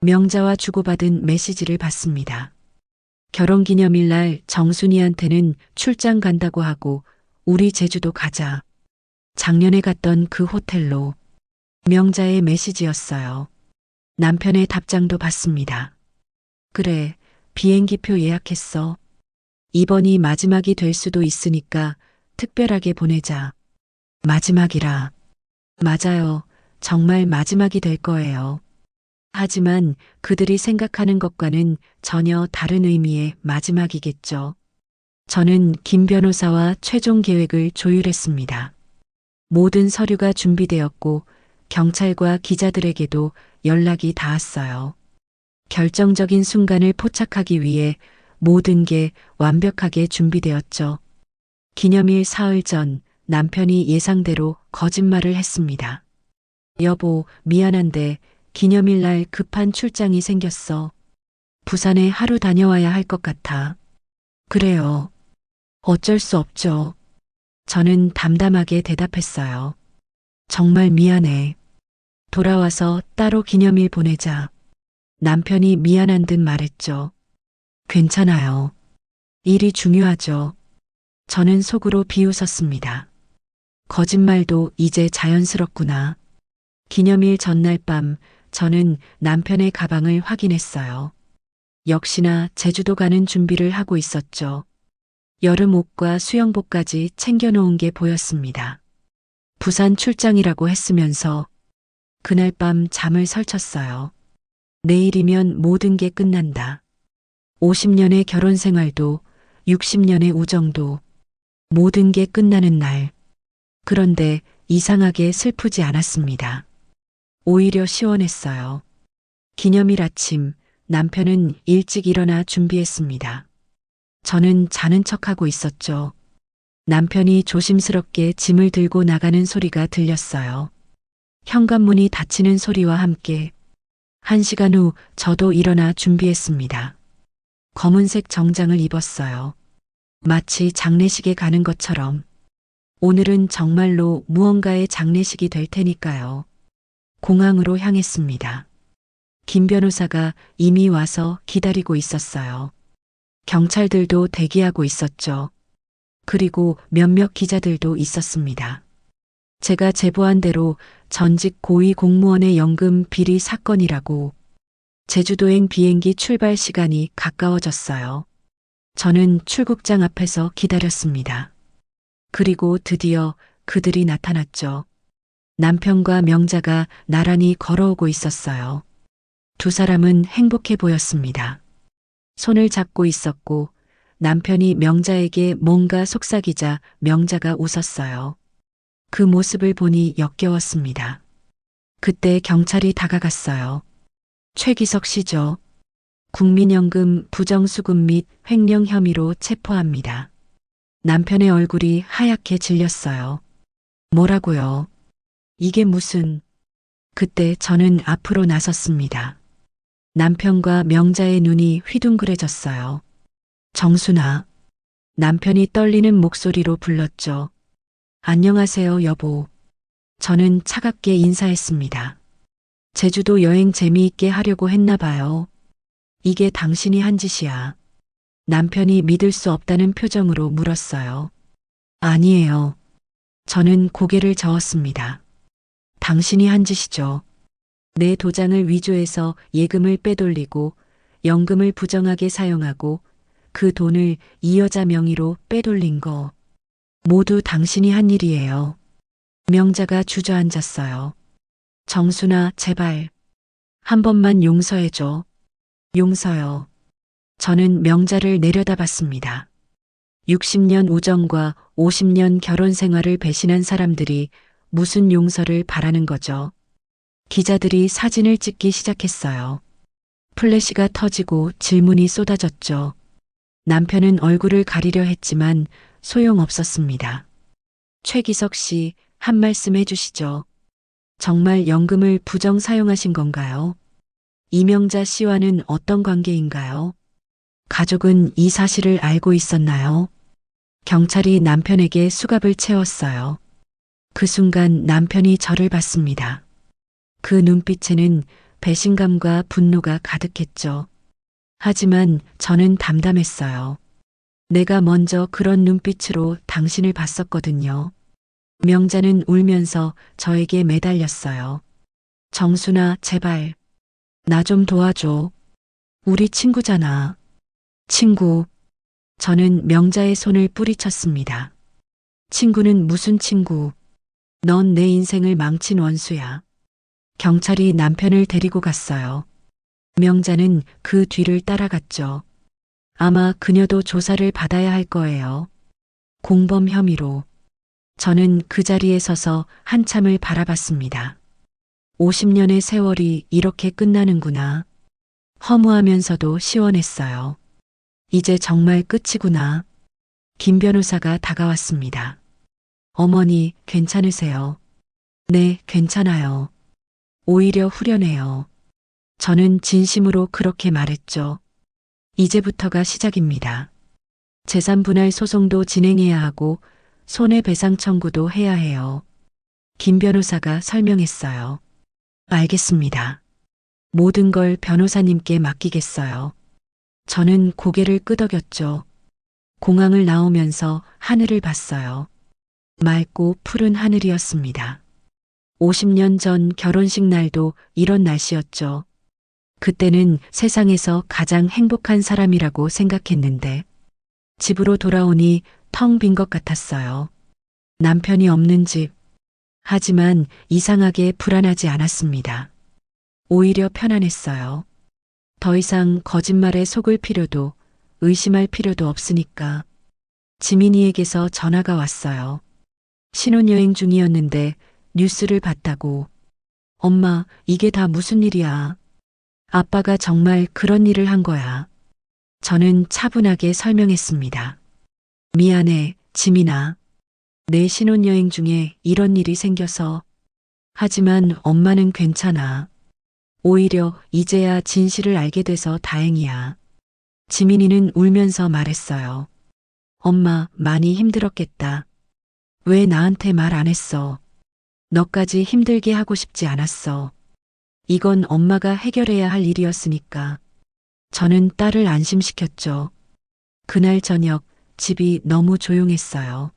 명자와 주고받은 메시지를 봤습니다. 결혼기념일 날 정순이한테는 출장 간다고 하고 우리 제주도 가자. 작년에 갔던 그 호텔로. 명자의 메시지였어요. 남편의 답장도 봤습니다. 그래, 비행기표 예약했어. 이번이 마지막이 될 수도 있으니까 특별하게 보내자. 마지막이라. 맞아요. 정말 마지막이 될 거예요. 하지만 그들이 생각하는 것과는 전혀 다른 의미의 마지막이겠죠. 저는 김 변호사와 최종 계획을 조율했습니다. 모든 서류가 준비되었고 경찰과 기자들에게도 연락이 닿았어요. 결정적인 순간을 포착하기 위해 모든 게 완벽하게 준비되었죠. 기념일 사흘 전 남편이 예상대로 거짓말을 했습니다. 여보, 미안한데 기념일 날 급한 출장이 생겼어. 부산에 하루 다녀와야 할 것 같아. 그래요. 어쩔 수 없죠. 저는 담담하게 대답했어요. 정말 미안해. 돌아와서 따로 기념일 보내자. 남편이 미안한 듯 말했죠. 괜찮아요. 일이 중요하죠. 저는 속으로 비웃었습니다. 거짓말도 이제 자연스럽구나. 기념일 전날 밤 저는 남편의 가방을 확인했어요. 역시나 제주도 가는 준비를 하고 있었죠. 여름 옷과 수영복까지 챙겨놓은 게 보였습니다. 부산 출장이라고 했으면서 그날 밤 잠을 설쳤어요. 내일이면 모든 게 끝난다. 50년의 결혼 생활도 60년의 우정도 모든 게 끝나는 날. 그런데 이상하게 슬프지 않았습니다. 오히려 시원했어요. 기념일 아침 남편은 일찍 일어나 준비했습니다. 저는 자는 척하고 있었죠. 남편이 조심스럽게 짐을 들고 나가는 소리가 들렸어요. 현관문이 닫히는 소리와 함께 1시간 후 저도 일어나 준비했습니다. 검은색 정장을 입었어요. 마치 장례식에 가는 것처럼. 오늘은 정말로 무언가의 장례식이 될 테니까요. 공항으로 향했습니다. 김 변호사가 이미 와서 기다리고 있었어요. 경찰들도 대기하고 있었죠. 그리고 몇몇 기자들도 있었습니다. 제가 제보한 대로 전직 고위 공무원의 연금 비리 사건이라고. 제주도행 비행기 출발 시간이 가까워졌어요. 저는 출국장 앞에서 기다렸습니다. 그리고 드디어 그들이 나타났죠. 남편과 명자가 나란히 걸어오고 있었어요. 두 사람은 행복해 보였습니다. 손을 잡고 있었고 남편이 명자에게 뭔가 속삭이자 명자가 웃었어요. 그 모습을 보니 역겨웠습니다. 그때 경찰이 다가갔어요. 최기석 씨죠. 국민연금 부정수급 및 횡령 혐의로 체포합니다. 남편의 얼굴이 하얗게 질렸어요. 뭐라고요? 이게 무슨... 그때 저는 앞으로 나섰습니다. 남편과 명자의 눈이 휘둥그레졌어요. 정순아. 남편이 떨리는 목소리로 불렀죠. 안녕하세요, 여보. 저는 차갑게 인사했습니다. 제주도 여행 재미있게 하려고 했나 봐요. 이게 당신이 한 짓이야. 남편이 믿을 수 없다는 표정으로 물었어요. 아니에요. 저는 고개를 저었습니다. 당신이 한 짓이죠. 내 도장을 위조해서 예금을 빼돌리고 연금을 부정하게 사용하고 그 돈을 이 여자 명의로 빼돌린 거. 모두 당신이 한 일이에요. 명자가 주저앉았어요. 정순아, 제발. 한 번만 용서해줘. 용서요. 저는 명자를 내려다봤습니다. 60년 우정과 50년 결혼 생활을 배신한 사람들이 무슨 용서를 바라는 거죠. 기자들이 사진을 찍기 시작했어요. 플래시가 터지고 질문이 쏟아졌죠. 남편은 얼굴을 가리려 했지만 소용없었습니다. 최기석 씨, 한 말씀 해주시죠. 정말 연금을 부정 사용하신 건가요? 이명자 씨와는 어떤 관계인가요? 가족은 이 사실을 알고 있었나요? 경찰이 남편에게 수갑을 채웠어요. 그 순간 남편이 저를 봤습니다. 그 눈빛에는 배신감과 분노가 가득했죠. 하지만 저는 담담했어요. 내가 먼저 그런 눈빛으로 당신을 봤었거든요. 명자는 울면서 저에게 매달렸어요. 정순아, 제발. 나 좀 도와줘. 우리 친구잖아. 친구. 저는 명자의 손을 뿌리쳤습니다. 친구는 무슨 친구? 넌 내 인생을 망친 원수야. 경찰이 남편을 데리고 갔어요. 명자는 그 뒤를 따라갔죠. 아마 그녀도 조사를 받아야 할 거예요. 공범 혐의로. 저는 그 자리에 서서 한참을 바라봤습니다. 50년의 세월이 이렇게 끝나는구나. 허무하면서도 시원했어요. 이제 정말 끝이구나. 김 변호사가 다가왔습니다. 어머니, 괜찮으세요? 네, 괜찮아요. 오히려 후련해요. 저는 진심으로 그렇게 말했죠. 이제부터가 시작입니다. 재산분할 소송도 진행해야 하고 손해배상 청구도 해야 해요. 김 변호사가 설명했어요. 알겠습니다. 모든 걸 변호사님께 맡기겠어요. 저는 고개를 끄덕였죠. 공항을 나오면서 하늘을 봤어요. 맑고 푸른 하늘이었습니다. 50년 전 결혼식 날도 이런 날씨였죠. 그때는 세상에서 가장 행복한 사람이라고 생각했는데 집으로 돌아오니 텅 빈 것 같았어요. 남편이 없는 집. 하지만 이상하게 불안하지 않았습니다. 오히려 편안했어요. 더 이상 거짓말에 속을 필요도 의심할 필요도 없으니까. 지민이에게서 전화가 왔어요. 신혼여행 중이었는데 뉴스를 봤다고. 엄마, 이게 다 무슨 일이야? 아빠가 정말 그런 일을 한 거야. 저는 차분하게 설명했습니다. 미안해, 지민아. 내 신혼여행 중에 이런 일이 생겨서. 하지만 엄마는 괜찮아. 오히려 이제야 진실을 알게 돼서 다행이야. 지민이는 울면서 말했어요. 엄마, 많이 힘들었겠다. 왜 나한테 말 안 했어? 너까지 힘들게 하고 싶지 않았어. 이건 엄마가 해결해야 할 일이었으니까. 저는 딸을 안심시켰죠. 그날 저녁 집이 너무 조용했어요.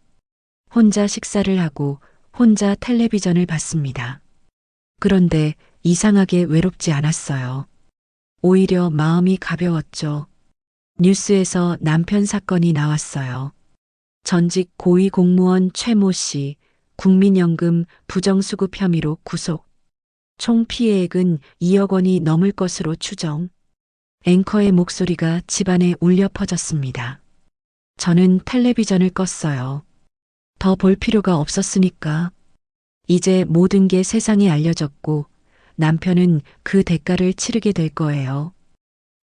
혼자 식사를 하고 혼자 텔레비전을 봤습니다. 그런데 이상하게 외롭지 않았어요. 오히려 마음이 가벼웠죠. 뉴스에서 남편 사건이 나왔어요. 전직 고위공무원 최모 씨, 국민연금 부정수급 혐의로 구속. 총 피해액은 2억 원이 넘을 것으로 추정. 앵커의 목소리가 집안에 울려 퍼졌습니다. 저는 텔레비전을 껐어요. 더 볼 필요가 없었으니까. 이제 모든 게 세상에 알려졌고 남편은 그 대가를 치르게 될 거예요.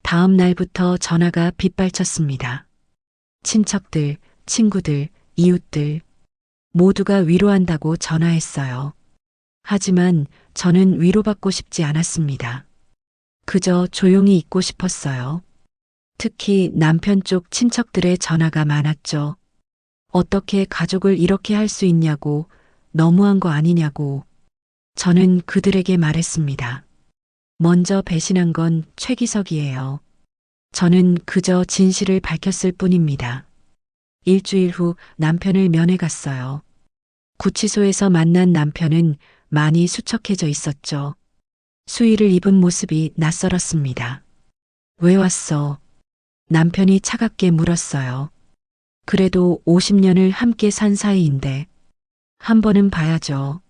다음 날부터 전화가 빗발쳤습니다. 친척들, 친구들, 이웃들 모두가 위로한다고 전화했어요. 하지만 저는 위로받고 싶지 않았습니다. 그저 조용히 있고 싶었어요. 특히 남편 쪽 친척들의 전화가 많았죠. 어떻게 가족을 이렇게 할 수 있냐고, 너무한 거 아니냐고. 저는 그들에게 말했습니다. 먼저 배신한 건 최기석이에요. 저는 그저 진실을 밝혔을 뿐입니다. 일주일 후 남편을 면회 갔어요. 구치소에서 만난 남편은 많이 수척해져 있었죠. 수의를 입은 모습이 낯설었습니다. 왜 왔어? 남편이 차갑게 물었어요. 그래도 50년을 함께 산 사이인데 한 번은 봐야죠.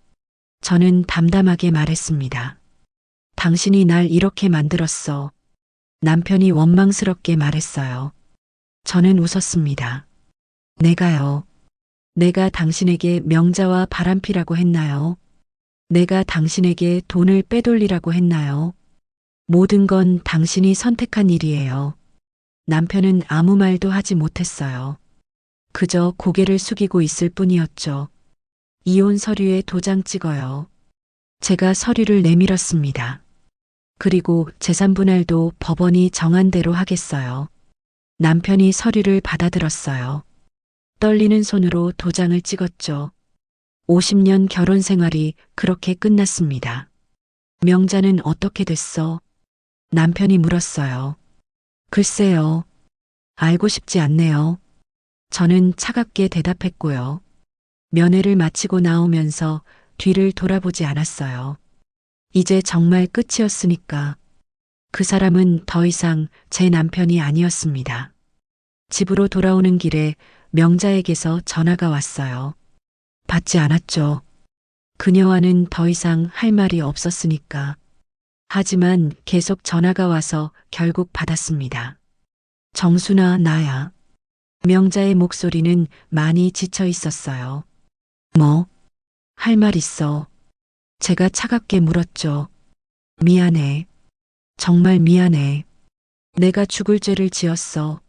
저는 담담하게 말했습니다. 당신이 날 이렇게 만들었어. 남편이 원망스럽게 말했어요. 저는 웃었습니다. 내가요. 내가 당신에게 명자와 바람피라고 했나요? 내가 당신에게 돈을 빼돌리라고 했나요? 모든 건 당신이 선택한 일이에요. 남편은 아무 말도 하지 못했어요. 그저 고개를 숙이고 있을 뿐이었죠. 이혼 서류에 도장 찍어요. 제가 서류를 내밀었습니다. 그리고 재산 분할도 법원이 정한 대로 하겠어요. 남편이 서류를 받아들었어요. 떨리는 손으로 도장을 찍었죠. 50년 결혼 생활이 그렇게 끝났습니다. 명자는 어떻게 됐어? 남편이 물었어요. 글쎄요. 알고 싶지 않네요. 저는 차갑게 대답했고요. 면회를 마치고 나오면서 뒤를 돌아보지 않았어요. 이제 정말 끝이었으니까. 그 사람은 더 이상 제 남편이 아니었습니다. 집으로 돌아오는 길에 명자에게서 전화가 왔어요. 받지 않았죠. 그녀와는 더 이상 할 말이 없었으니까. 하지만 계속 전화가 와서 결국 받았습니다. 정순아, 나야. 명자의 목소리는 많이 지쳐 있었어요. 뭐? 할 말 있어. 제가 차갑게 물었죠. 미안해. 정말 미안해. 내가 죽을 죄를 지었어.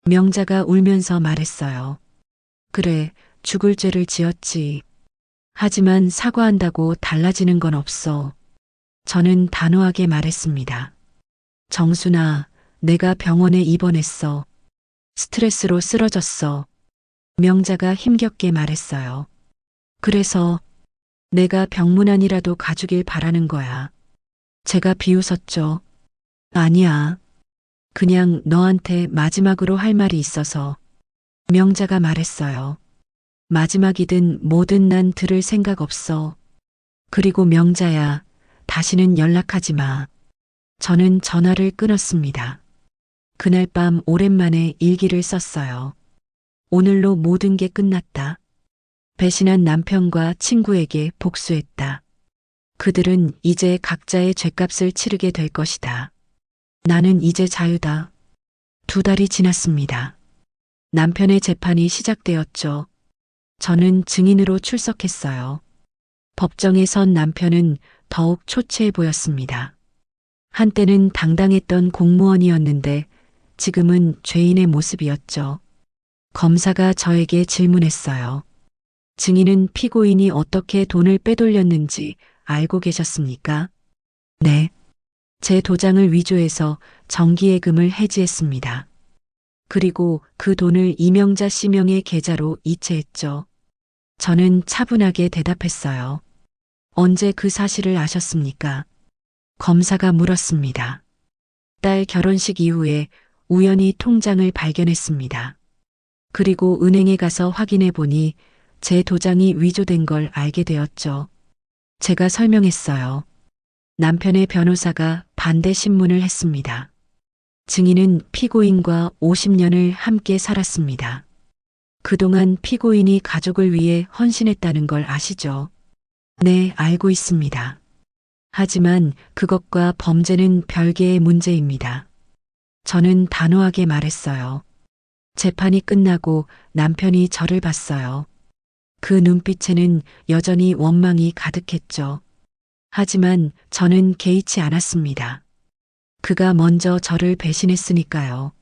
명자가 울면서 말했어요. 그래, 죽을 죄를 지었지. 하지만 사과한다고 달라지는 건 없어. 저는 단호하게 말했습니다. 정순아, 내가 병원에 입원했어. 스트레스로 쓰러졌어. 명자가 힘겹게 말했어요. 그래서 내가 병문안이라도 가주길 바라는 거야. 제가 비웃었죠. 아니야. 그냥 너한테 마지막으로 할 말이 있어서. 명자가 말했어요. 마지막이든 뭐든 난 들을 생각 없어. 그리고 명자야, 다시는 연락하지 마. 저는 전화를 끊었습니다. 그날 밤 오랜만에 일기를 썼어요. 오늘로 모든 게 끝났다. 배신한 남편과 친구에게 복수했다. 그들은 이제 각자의 죗값을 치르게 될 것이다. 나는 이제 자유다. 2달이 지났습니다. 남편의 재판이 시작되었죠. 저는 증인으로 출석했어요. 법정에 선 남편은 더욱 초췌해 보였습니다. 한때는 당당했던 공무원이었는데 지금은 죄인의 모습이었죠. 검사가 저에게 질문했어요. 증인은 피고인이 어떻게 돈을 빼돌렸는지 알고 계셨습니까? 네. 제 도장을 위조해서 정기예금을 해지했습니다. 그리고 그 돈을 이명자 씨 명의 계좌로 이체했죠. 저는 차분하게 대답했어요. 언제 그 사실을 아셨습니까? 검사가 물었습니다. 딸 결혼식 이후에 우연히 통장을 발견했습니다. 그리고 은행에 가서 확인해 보니 제 도장이 위조된 걸 알게 되었죠. 제가 설명했어요. 남편의 변호사가 반대 신문을 했습니다. 증인은 피고인과 50년을 함께 살았습니다. 그동안 피고인이 가족을 위해 헌신했다는 걸 아시죠? 네, 알고 있습니다. 하지만 그것과 범죄는 별개의 문제입니다. 저는 단호하게 말했어요. 재판이 끝나고 남편이 저를 봤어요. 그 눈빛에는 여전히 원망이 가득했죠. 하지만 저는 개의치 않았습니다. 그가 먼저 저를 배신했으니까요.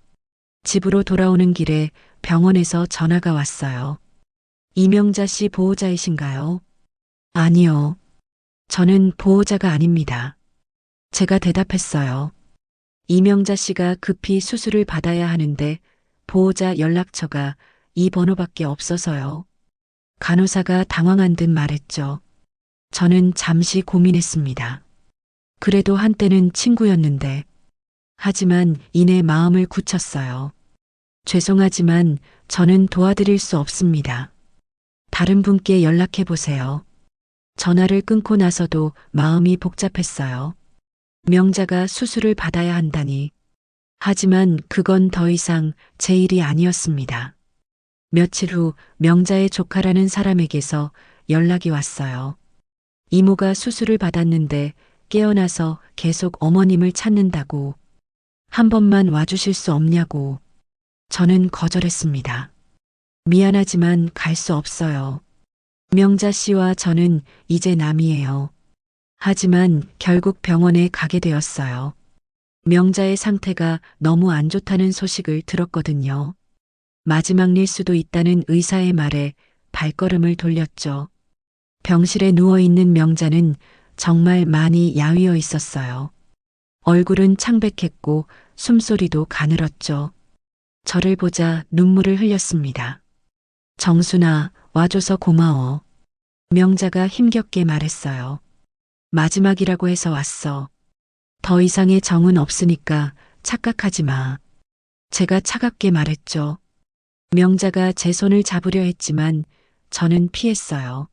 집으로 돌아오는 길에 병원에서 전화가 왔어요. 이명자 씨 보호자이신가요? 아니요. 저는 보호자가 아닙니다. 제가 대답했어요. 이명자 씨가 급히 수술을 받아야 하는데 보호자 연락처가 이 번호밖에 없어서요. 간호사가 당황한 듯 말했죠. 저는 잠시 고민했습니다. 그래도 한때는 친구였는데. 하지만 이내 마음을 굳혔어요. 죄송하지만 저는 도와드릴 수 없습니다. 다른 분께 연락해 보세요. 전화를 끊고 나서도 마음이 복잡했어요. 명자가 수술을 받아야 한다니. 하지만 그건 더 이상 제 일이 아니었습니다. 며칠 후 명자의 조카라는 사람에게서 연락이 왔어요. 이모가 수술을 받았는데 깨어나서 계속 어머님을 찾는다고. 한 번만 와주실 수 없냐고. 저는 거절했습니다. 미안하지만 갈 수 없어요. 명자 씨와 저는 이제 남이에요. 하지만 결국 병원에 가게 되었어요. 명자의 상태가 너무 안 좋다는 소식을 들었거든요. 마지막 일 수도 있다는 의사의 말에 발걸음을 돌렸죠. 병실에 누워있는 명자는 정말 많이 야위어 있었어요. 얼굴은 창백했고 숨소리도 가늘었죠. 저를 보자 눈물을 흘렸습니다. 정순아, 와줘서 고마워. 명자가 힘겹게 말했어요. 마지막이라고 해서 왔어. 더 이상의 정은 없으니까 착각하지 마. 제가 차갑게 말했죠. 명자가 제 손을 잡으려 했지만 저는 피했어요.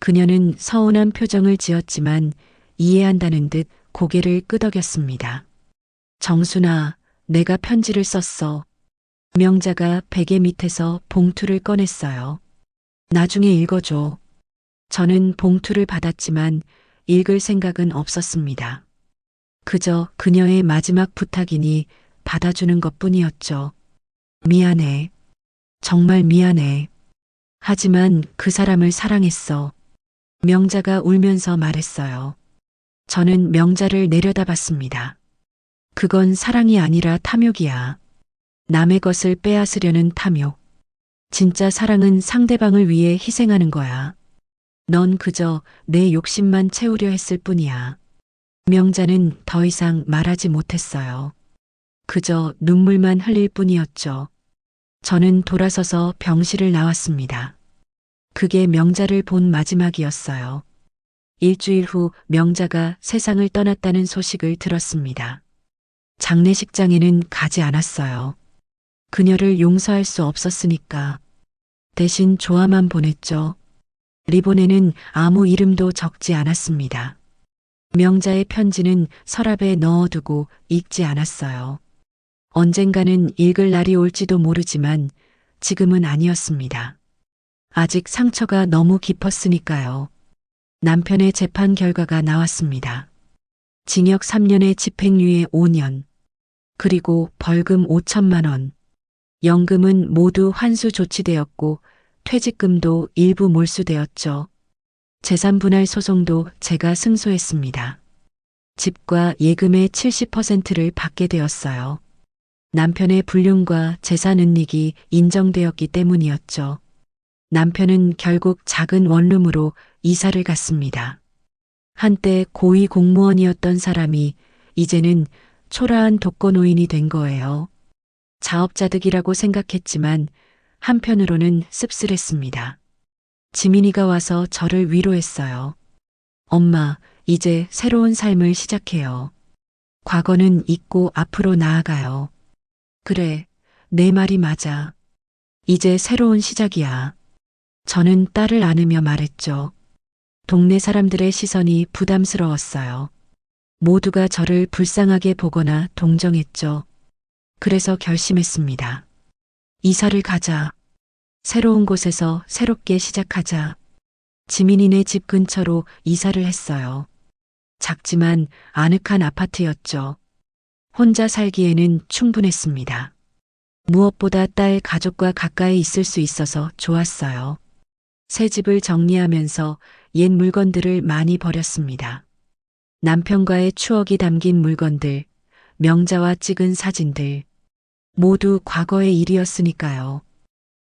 그녀는 서운한 표정을 지었지만 이해한다는 듯 고개를 끄덕였습니다. 정순아, 내가 편지를 썼어. 명자가 베개 밑에서 봉투를 꺼냈어요. 나중에 읽어줘. 저는 봉투를 받았지만 읽을 생각은 없었습니다. 그저 그녀의 마지막 부탁이니 받아주는 것뿐이었죠. 미안해. 정말 미안해. 하지만 그 사람을 사랑했어. 명자가 울면서 말했어요. 저는 명자를 내려다봤습니다. 그건 사랑이 아니라 탐욕이야. 남의 것을 빼앗으려는 탐욕. 진짜 사랑은 상대방을 위해 희생하는 거야. 넌 그저 내 욕심만 채우려 했을 뿐이야. 명자는 더 이상 말하지 못했어요. 그저 눈물만 흘릴 뿐이었죠. 저는 돌아서서 병실을 나왔습니다. 그게 명자를 본 마지막이었어요. 일주일 후 명자가 세상을 떠났다는 소식을 들었습니다. 장례식장에는 가지 않았어요. 그녀를 용서할 수 없었으니까. 대신 조화만 보냈죠. 리본에는 아무 이름도 적지 않았습니다. 명자의 편지는 서랍에 넣어두고 읽지 않았어요. 언젠가는 읽을 날이 올지도 모르지만 지금은 아니었습니다. 아직 상처가 너무 깊었으니까요. 남편의 재판 결과가 나왔습니다. 징역 3년에 집행유예 5년, 그리고 벌금 5천만 원. 연금은 모두 환수 조치되었고 퇴직금도 일부 몰수되었죠. 재산분할 소송도 제가 승소했습니다. 집과 예금의 70%를 받게 되었어요. 남편의 불륜과 재산 은닉이 인정되었기 때문이었죠. 남편은 결국 작은 원룸으로 이사를 갔습니다. 한때 고위 공무원이었던 사람이 이제는 초라한 독거노인이 된 거예요. 자업자득이라고 생각했지만 한편으로는 씁쓸했습니다. 지민이가 와서 저를 위로했어요. 엄마, 이제 새로운 삶을 시작해요. 과거는 잊고 앞으로 나아가요. 그래, 내 말이 맞아. 이제 새로운 시작이야. 저는 딸을 안으며 말했죠. 동네 사람들의 시선이 부담스러웠어요. 모두가 저를 불쌍하게 보거나 동정했죠. 그래서 결심했습니다. 이사를 가자. 새로운 곳에서 새롭게 시작하자. 지민이네 집 근처로 이사를 했어요. 작지만 아늑한 아파트였죠. 혼자 살기에는 충분했습니다. 무엇보다 딸 가족과 가까이 있을 수 있어서 좋았어요. 새 집을 정리하면서 옛 물건들을 많이 버렸습니다. 남편과의 추억이 담긴 물건들, 명자와 찍은 사진들, 모두 과거의 일이었으니까요.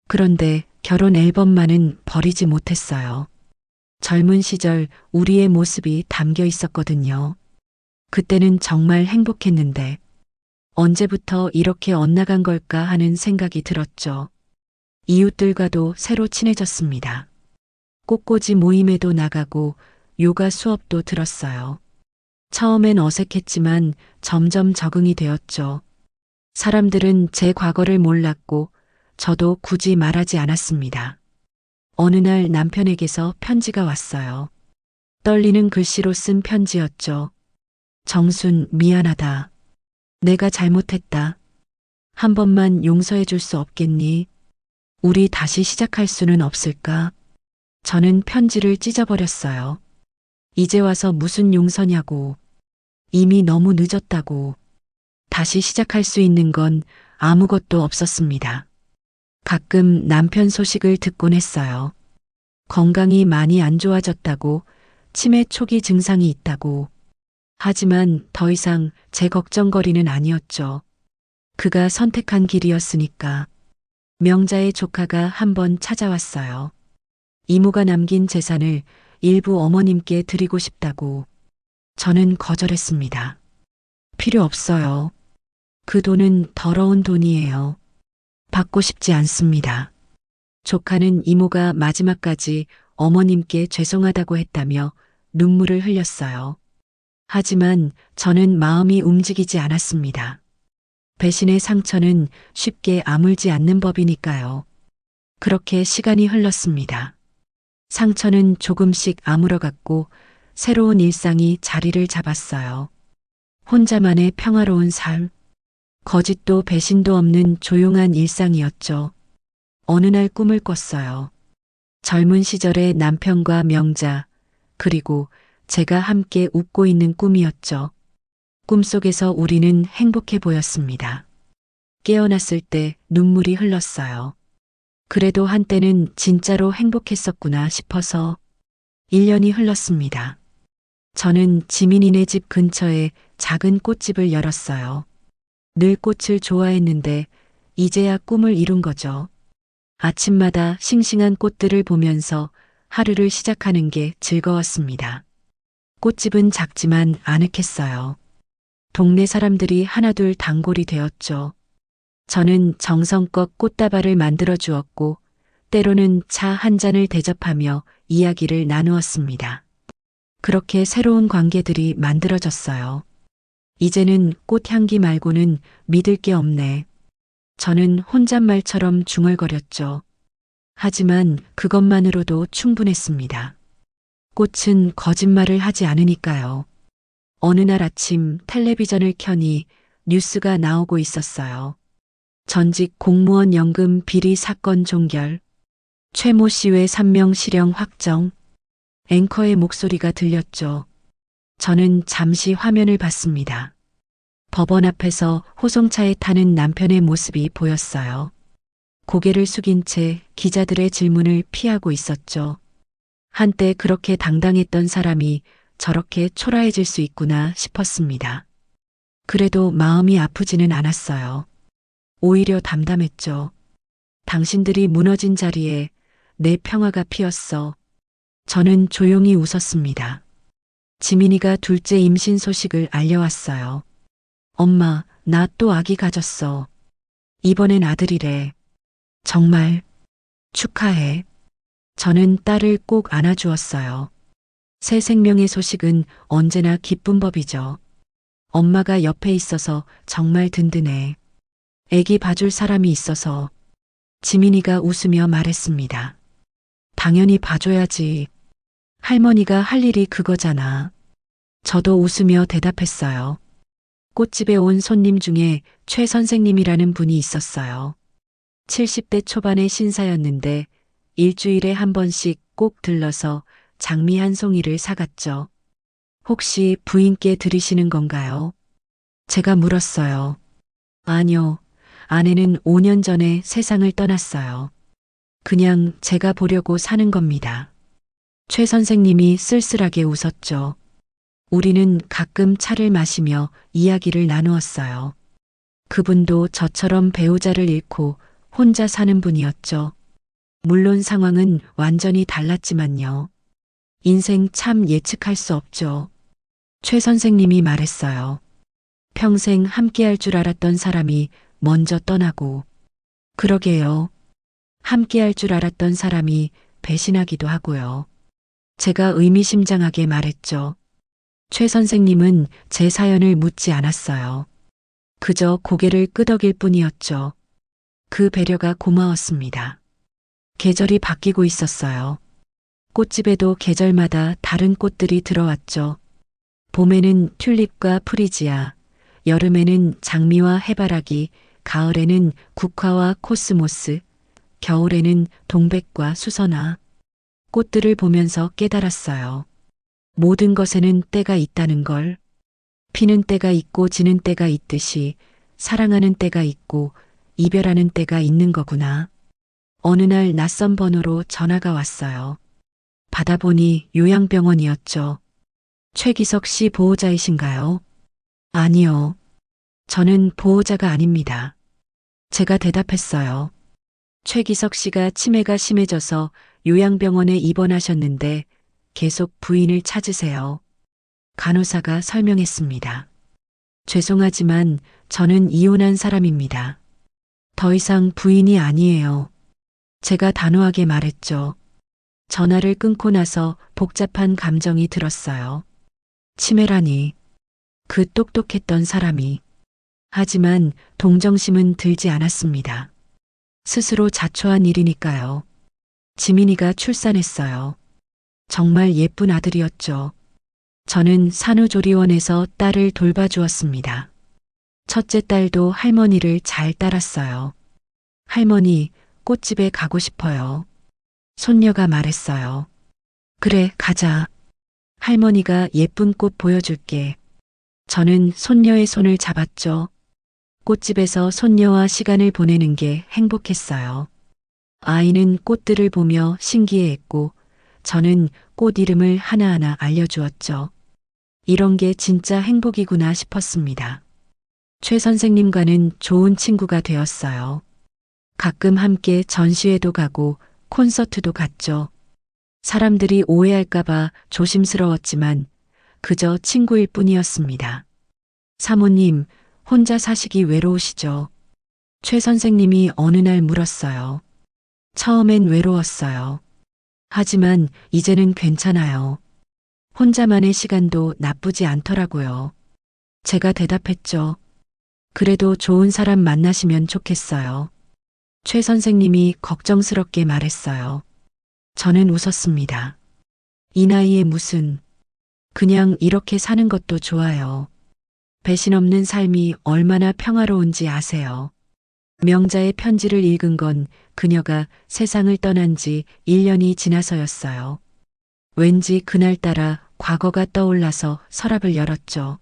그런데 결혼 앨범만은 버리지 못했어요. 젊은 시절 우리의 모습이 담겨 있었거든요. 그때는 정말 행복했는데 언제부터 이렇게 엇나간 걸까 하는 생각이 들었죠. 이웃들과도 새로 친해졌습니다. 꽃꽂이 모임에도 나가고 요가 수업도 들었어요. 처음엔 어색했지만 점점 적응이 되었죠. 사람들은 제 과거를 몰랐고 저도 굳이 말하지 않았습니다. 어느 날 남편에게서 편지가 왔어요. 떨리는 글씨로 쓴 편지였죠. 정순, 미안하다. 내가 잘못했다. 한 번만 용서해 줄 수 없겠니? 우리 다시 시작할 수는 없을까? 저는 편지를 찢어버렸어요. 이제 와서 무슨 용서냐고. 이미 너무 늦었다고. 다시 시작할 수 있는 건 아무것도 없었습니다. 가끔 남편 소식을 듣곤 했어요. 건강이 많이 안 좋아졌다고, 치매 초기 증상이 있다고. 하지만 더 이상 제 걱정거리는 아니었죠. 그가 선택한 길이었으니까. 명자의 조카가 한번 찾아왔어요. 이모가 남긴 재산을 일부 어머님께 드리고 싶다고. 저는 거절했습니다. 필요 없어요. 그 돈은 더러운 돈이에요. 받고 싶지 않습니다. 조카는 이모가 마지막까지 어머님께 죄송하다고 했다며 눈물을 흘렸어요. 하지만 저는 마음이 움직이지 않았습니다. 배신의 상처는 쉽게 아물지 않는 법이니까요. 그렇게 시간이 흘렀습니다. 상처는 조금씩 아물어갔고 새로운 일상이 자리를 잡았어요. 혼자만의 평화로운 삶, 거짓도 배신도 없는 조용한 일상이었죠. 어느 날 꿈을 꿨어요. 젊은 시절의 남편과 명자, 그리고 제가 함께 웃고 있는 꿈이었죠. 꿈속에서 우리는 행복해 보였습니다. 깨어났을 때 눈물이 흘렀어요. 그래도 한때는 진짜로 행복했었구나 싶어서 1년이 흘렀습니다. 저는 지민이네 집 근처에 작은 꽃집을 열었어요. 늘 꽃을 좋아했는데 이제야 꿈을 이룬 거죠. 아침마다 싱싱한 꽃들을 보면서 하루를 시작하는 게 즐거웠습니다. 꽃집은 작지만 아늑했어요. 동네 사람들이 하나둘 단골이 되었죠. 저는 정성껏 꽃다발을 만들어 주었고 때로는 차 한 잔을 대접하며 이야기를 나누었습니다. 그렇게 새로운 관계들이 만들어졌어요. 이제는 꽃향기 말고는 믿을 게 없네. 저는 혼잣말처럼 중얼거렸죠. 하지만 그것만으로도 충분했습니다. 꽃은 거짓말을 하지 않으니까요. 어느 날 아침 텔레비전을 켜니 뉴스가 나오고 있었어요. 전직 공무원 연금 비리 사건 종결, 최모 씨외 3명 실형 확정, 앵커의 목소리가 들렸죠. 저는 잠시 화면을 봤습니다. 법원 앞에서 호송차에 타는 남편의 모습이 보였어요. 고개를 숙인 채 기자들의 질문을 피하고 있었죠. 한때 그렇게 당당했던 사람이 저렇게 초라해질 수 있구나 싶었습니다. 그래도 마음이 아프지는 않았어요. 오히려 담담했죠. 당신들이 무너진 자리에 내 평화가 피었어. 저는 조용히 웃었습니다. 지민이가 둘째 임신 소식을 알려왔어요. 엄마, 나 또 아기 가졌어. 이번엔 아들이래. 정말 축하해. 저는 딸을 꼭 안아주었어요. 새 생명의 소식은 언제나 기쁜 법이죠. 엄마가 옆에 있어서 정말 든든해. 애기 봐줄 사람이 있어서. 지민이가 웃으며 말했습니다. 당연히 봐줘야지. 할머니가 할 일이 그거잖아. 저도 웃으며 대답했어요. 꽃집에 온 손님 중에 최 선생님이라는 분이 있었어요. 70대 초반의 신사였는데 일주일에 한 번씩 꼭 들러서 장미 한 송이를 사갔죠. 혹시 부인께 드리시는 건가요? 제가 물었어요. 아니요. 아내는 5년 전에 세상을 떠났어요. 그냥 제가 보려고 사는 겁니다. 최 선생님이 쓸쓸하게 웃었죠. 우리는 가끔 차를 마시며 이야기를 나누었어요. 그분도 저처럼 배우자를 잃고 혼자 사는 분이었죠. 물론 상황은 완전히 달랐지만요. 인생 참 예측할 수 없죠. 최 선생님이 말했어요. 평생 함께할 줄 알았던 사람이 먼저 떠나고. 그러게요. 함께할 줄 알았던 사람이 배신하기도 하고요. 제가 의미심장하게 말했죠. 최 선생님은 제 사연을 묻지 않았어요. 그저 고개를 끄덕일 뿐이었죠. 그 배려가 고마웠습니다. 계절이 바뀌고 있었어요. 꽃집에도 계절마다 다른 꽃들이 들어왔죠. 봄에는 튤립과 프리지아, 여름에는 장미와 해바라기, 가을에는 국화와 코스모스, 겨울에는 동백과 수선화. 꽃들을 보면서 깨달았어요. 모든 것에는 때가 있다는 걸. 피는 때가 있고 지는 때가 있듯이 사랑하는 때가 있고 이별하는 때가 있는 거구나. 어느 날 낯선 번호로 전화가 왔어요. 받아보니 요양병원이었죠. 최기석 씨 보호자이신가요? 아니요. 저는 보호자가 아닙니다. 제가 대답했어요. 최기석 씨가 치매가 심해져서 요양병원에 입원하셨는데 계속 부인을 찾으세요. 간호사가 설명했습니다. 죄송하지만 저는 이혼한 사람입니다. 더 이상 부인이 아니에요. 제가 단호하게 말했죠. 전화를 끊고 나서 복잡한 감정이 들었어요. 치매라니. 그 똑똑했던 사람이. 하지만 동정심은 들지 않았습니다. 스스로 자초한 일이니까요. 지민이가 출산했어요. 정말 예쁜 아들이었죠. 저는 산후조리원에서 딸을 돌봐주었습니다. 첫째 딸도 할머니를 잘 따랐어요. 할머니, 꽃집에 가고 싶어요. 손녀가 말했어요. 그래, 가자. 할머니가 예쁜 꽃 보여줄게. 저는 손녀의 손을 잡았죠. 꽃집에서 손녀와 시간을 보내는 게 행복했어요. 아이는 꽃들을 보며 신기해했고 저는 꽃 이름을 하나하나 알려주었죠. 이런 게 진짜 행복이구나 싶었습니다. 최 선생님과는 좋은 친구가 되었어요. 가끔 함께 전시회도 가고 콘서트도 갔죠. 사람들이 오해할까봐 조심스러웠지만 그저 친구일 뿐이었습니다. 사모님, 혼자 사시기 외로우시죠? 최 선생님이 어느 날 물었어요. 처음엔 외로웠어요. 하지만 이제는 괜찮아요. 혼자만의 시간도 나쁘지 않더라고요. 제가 대답했죠. 그래도 좋은 사람 만나시면 좋겠어요. 최 선생님이 걱정스럽게 말했어요. 저는 웃었습니다. 이 나이에 무슨, 그냥 이렇게 사는 것도 좋아요. 배신 없는 삶이 얼마나 평화로운지 아세요. 명자의 편지를 읽은 건 그녀가 세상을 떠난 지 1년이 지나서였어요. 왠지 그날따라 과거가 떠올라서 서랍을 열었죠.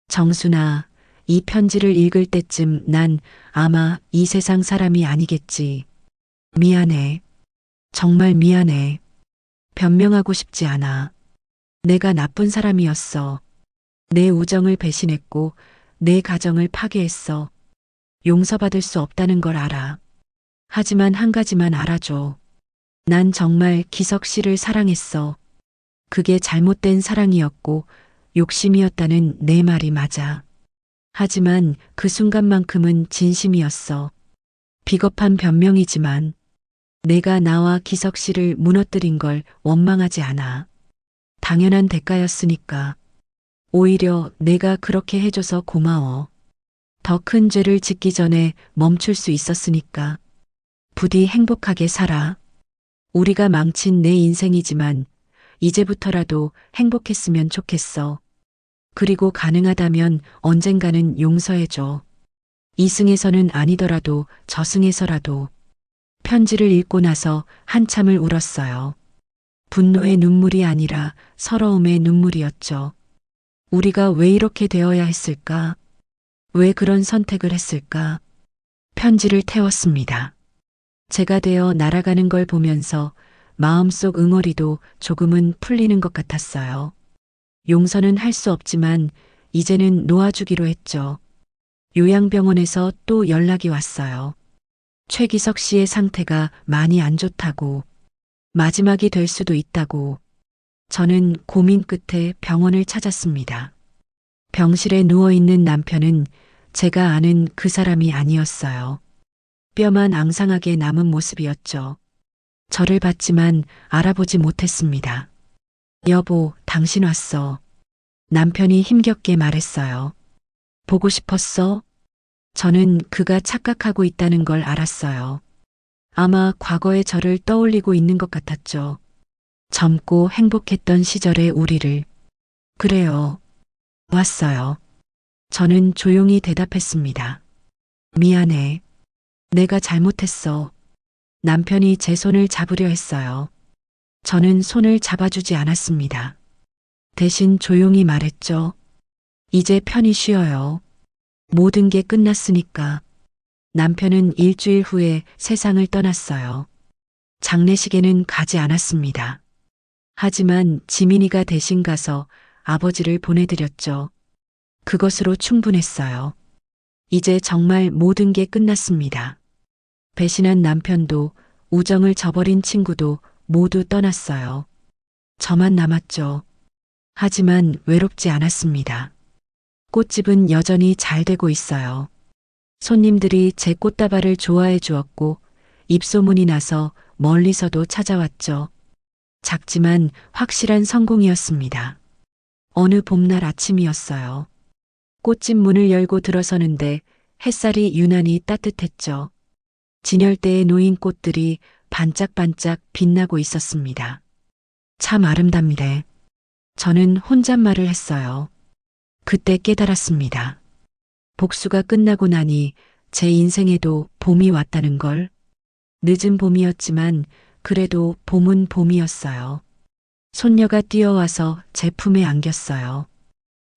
정순아, 이 편지를 읽을 때쯤 난 아마 이 세상 사람이 아니겠지. 미안해. 정말 미안해. 변명하고 싶지 않아. 내가 나쁜 사람이었어. 내 우정을 배신했고 내 가정을 파괴했어. 용서받을 수 없다는 걸 알아. 하지만 한 가지만 알아줘. 난 정말 기석 씨를 사랑했어. 그게 잘못된 사랑이었고 욕심이었다는 내 말이 맞아. 하지만 그 순간만큼은 진심이었어. 비겁한 변명이지만 내가 나와 기석 씨를 무너뜨린 걸 원망하지 않아. 당연한 대가였으니까. 오히려 내가 그렇게 해줘서 고마워. 더 큰 죄를 짓기 전에 멈출 수 있었으니까. 부디 행복하게 살아. 우리가 망친 내 인생이지만 이제부터라도 행복했으면 좋겠어. 그리고 가능하다면 언젠가는 용서해줘. 이승에서는 아니더라도 저승에서라도. 편지를 읽고 나서 한참을 울었어요. 분노의 눈물이 아니라 서러움의 눈물이었죠. 우리가 왜 이렇게 되어야 했을까? 왜 그런 선택을 했을까? 편지를 태웠습니다. 제가 되어 날아가는 걸 보면서 마음속 응어리도 조금은 풀리는 것 같았어요. 용서는 할 수 없지만 이제는 놓아주기로 했죠. 요양병원에서 또 연락이 왔어요. 최기석 씨의 상태가 많이 안 좋다고, 마지막이 될 수도 있다고. 저는 고민 끝에 병원을 찾았습니다. 병실에 누워있는 남편은 제가 아는 그 사람이 아니었어요. 뼈만 앙상하게 남은 모습이었죠. 저를 봤지만 알아보지 못했습니다. 여보, 당신 왔어. 남편이 힘겹게 말했어요. 보고 싶었어? 저는 그가 착각하고 있다는 걸 알았어요. 아마 과거의 저를 떠올리고 있는 것 같았죠. 젊고 행복했던 시절의 우리를. 그래요. 왔어요. 저는 조용히 대답했습니다. 미안해. 내가 잘못했어. 남편이 제 손을 잡으려 했어요. 저는 손을 잡아주지 않았습니다. 대신 조용히 말했죠. 이제 편히 쉬어요. 모든 게 끝났으니까. 남편은 일주일 후에 세상을 떠났어요. 장례식에는 가지 않았습니다. 하지만 지민이가 대신 가서 아버지를 보내드렸죠. 그것으로 충분했어요. 이제 정말 모든 게 끝났습니다. 배신한 남편도 우정을 저버린 친구도 모두 떠났어요. 저만 남았죠. 하지만 외롭지 않았습니다. 꽃집은 여전히 잘 되고 있어요. 손님들이 제 꽃다발을 좋아해 주었고 입소문이 나서 멀리서도 찾아왔죠. 작지만 확실한 성공이었습니다. 어느 봄날 아침이었어요. 꽃집 문을 열고 들어서는데 햇살이 유난히 따뜻했죠. 진열대에 놓인 꽃들이 반짝반짝 빛나고 있었습니다. 참 아름답네. 저는 혼잣말을 했어요. 그때 깨달았습니다. 복수가 끝나고 나니 제 인생에도 봄이 왔다는 걸. 늦은 봄이었지만 그래도 봄은 봄이었어요. 손녀가 뛰어와서 제 품에 안겼어요.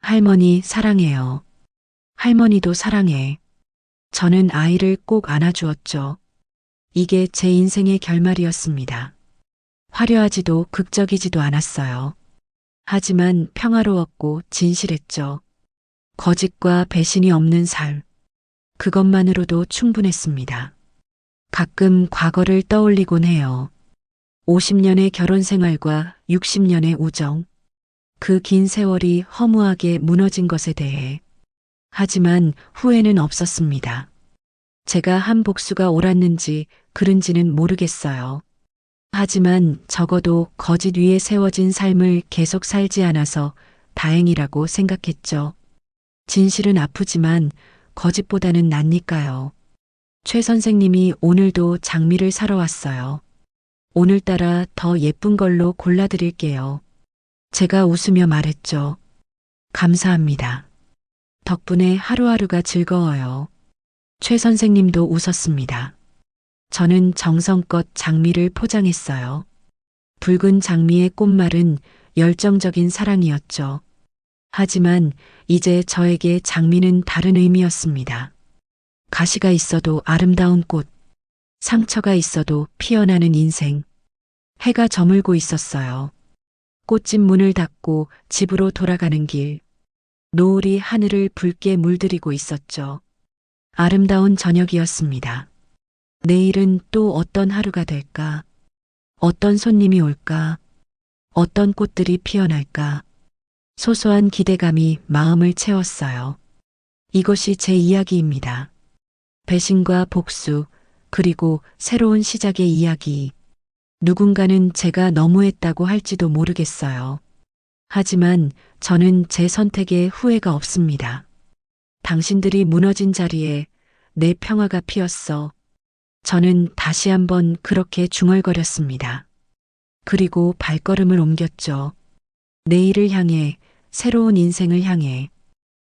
할머니 사랑해요. 할머니도 사랑해. 저는 아이를 꼭 안아주었죠. 이게 제 인생의 결말이었습니다. 화려하지도 극적이지도 않았어요. 하지만 평화로웠고 진실했죠. 거짓과 배신이 없는 삶. 그것만으로도 충분했습니다. 가끔 과거를 떠올리곤 해요. 50년의 결혼 생활과 60년의 우정. 그 긴 세월이 허무하게 무너진 것에 대해. 하지만 후회는 없었습니다. 제가 한 복수가 옳았는지 그른지는 모르겠어요. 하지만 적어도 거짓 위에 세워진 삶을 계속 살지 않아서 다행이라고 생각했죠. 진실은 아프지만 거짓보다는 낫니까요. 최 선생님이 오늘도 장미를 사러 왔어요. 오늘따라 더 예쁜 걸로 골라드릴게요. 제가 웃으며 말했죠. 감사합니다. 덕분에 하루하루가 즐거워요. 최 선생님도 웃었습니다. 저는 정성껏 장미를 포장했어요. 붉은 장미의 꽃말은 열정적인 사랑이었죠. 하지만 이제 저에게 장미는 다른 의미였습니다. 가시가 있어도 아름다운 꽃, 상처가 있어도 피어나는 인생. 해가 저물고 있었어요. 꽃집 문을 닫고 집으로 돌아가는 길. 노을이 하늘을 붉게 물들이고 있었죠. 아름다운 저녁이었습니다. 내일은 또 어떤 하루가 될까? 어떤 손님이 올까? 어떤 꽃들이 피어날까? 소소한 기대감이 마음을 채웠어요. 이것이 제 이야기입니다. 배신과 복수, 그리고 새로운 시작의 이야기. 누군가는 제가 너무했다고 할지도 모르겠어요. 하지만 저는 제 선택에 후회가 없습니다. 당신들이 무너진 자리에 내 평화가 피었어. 저는 다시 한번 그렇게 중얼거렸습니다. 그리고 발걸음을 옮겼죠. 내일을 향해, 새로운 인생을 향해.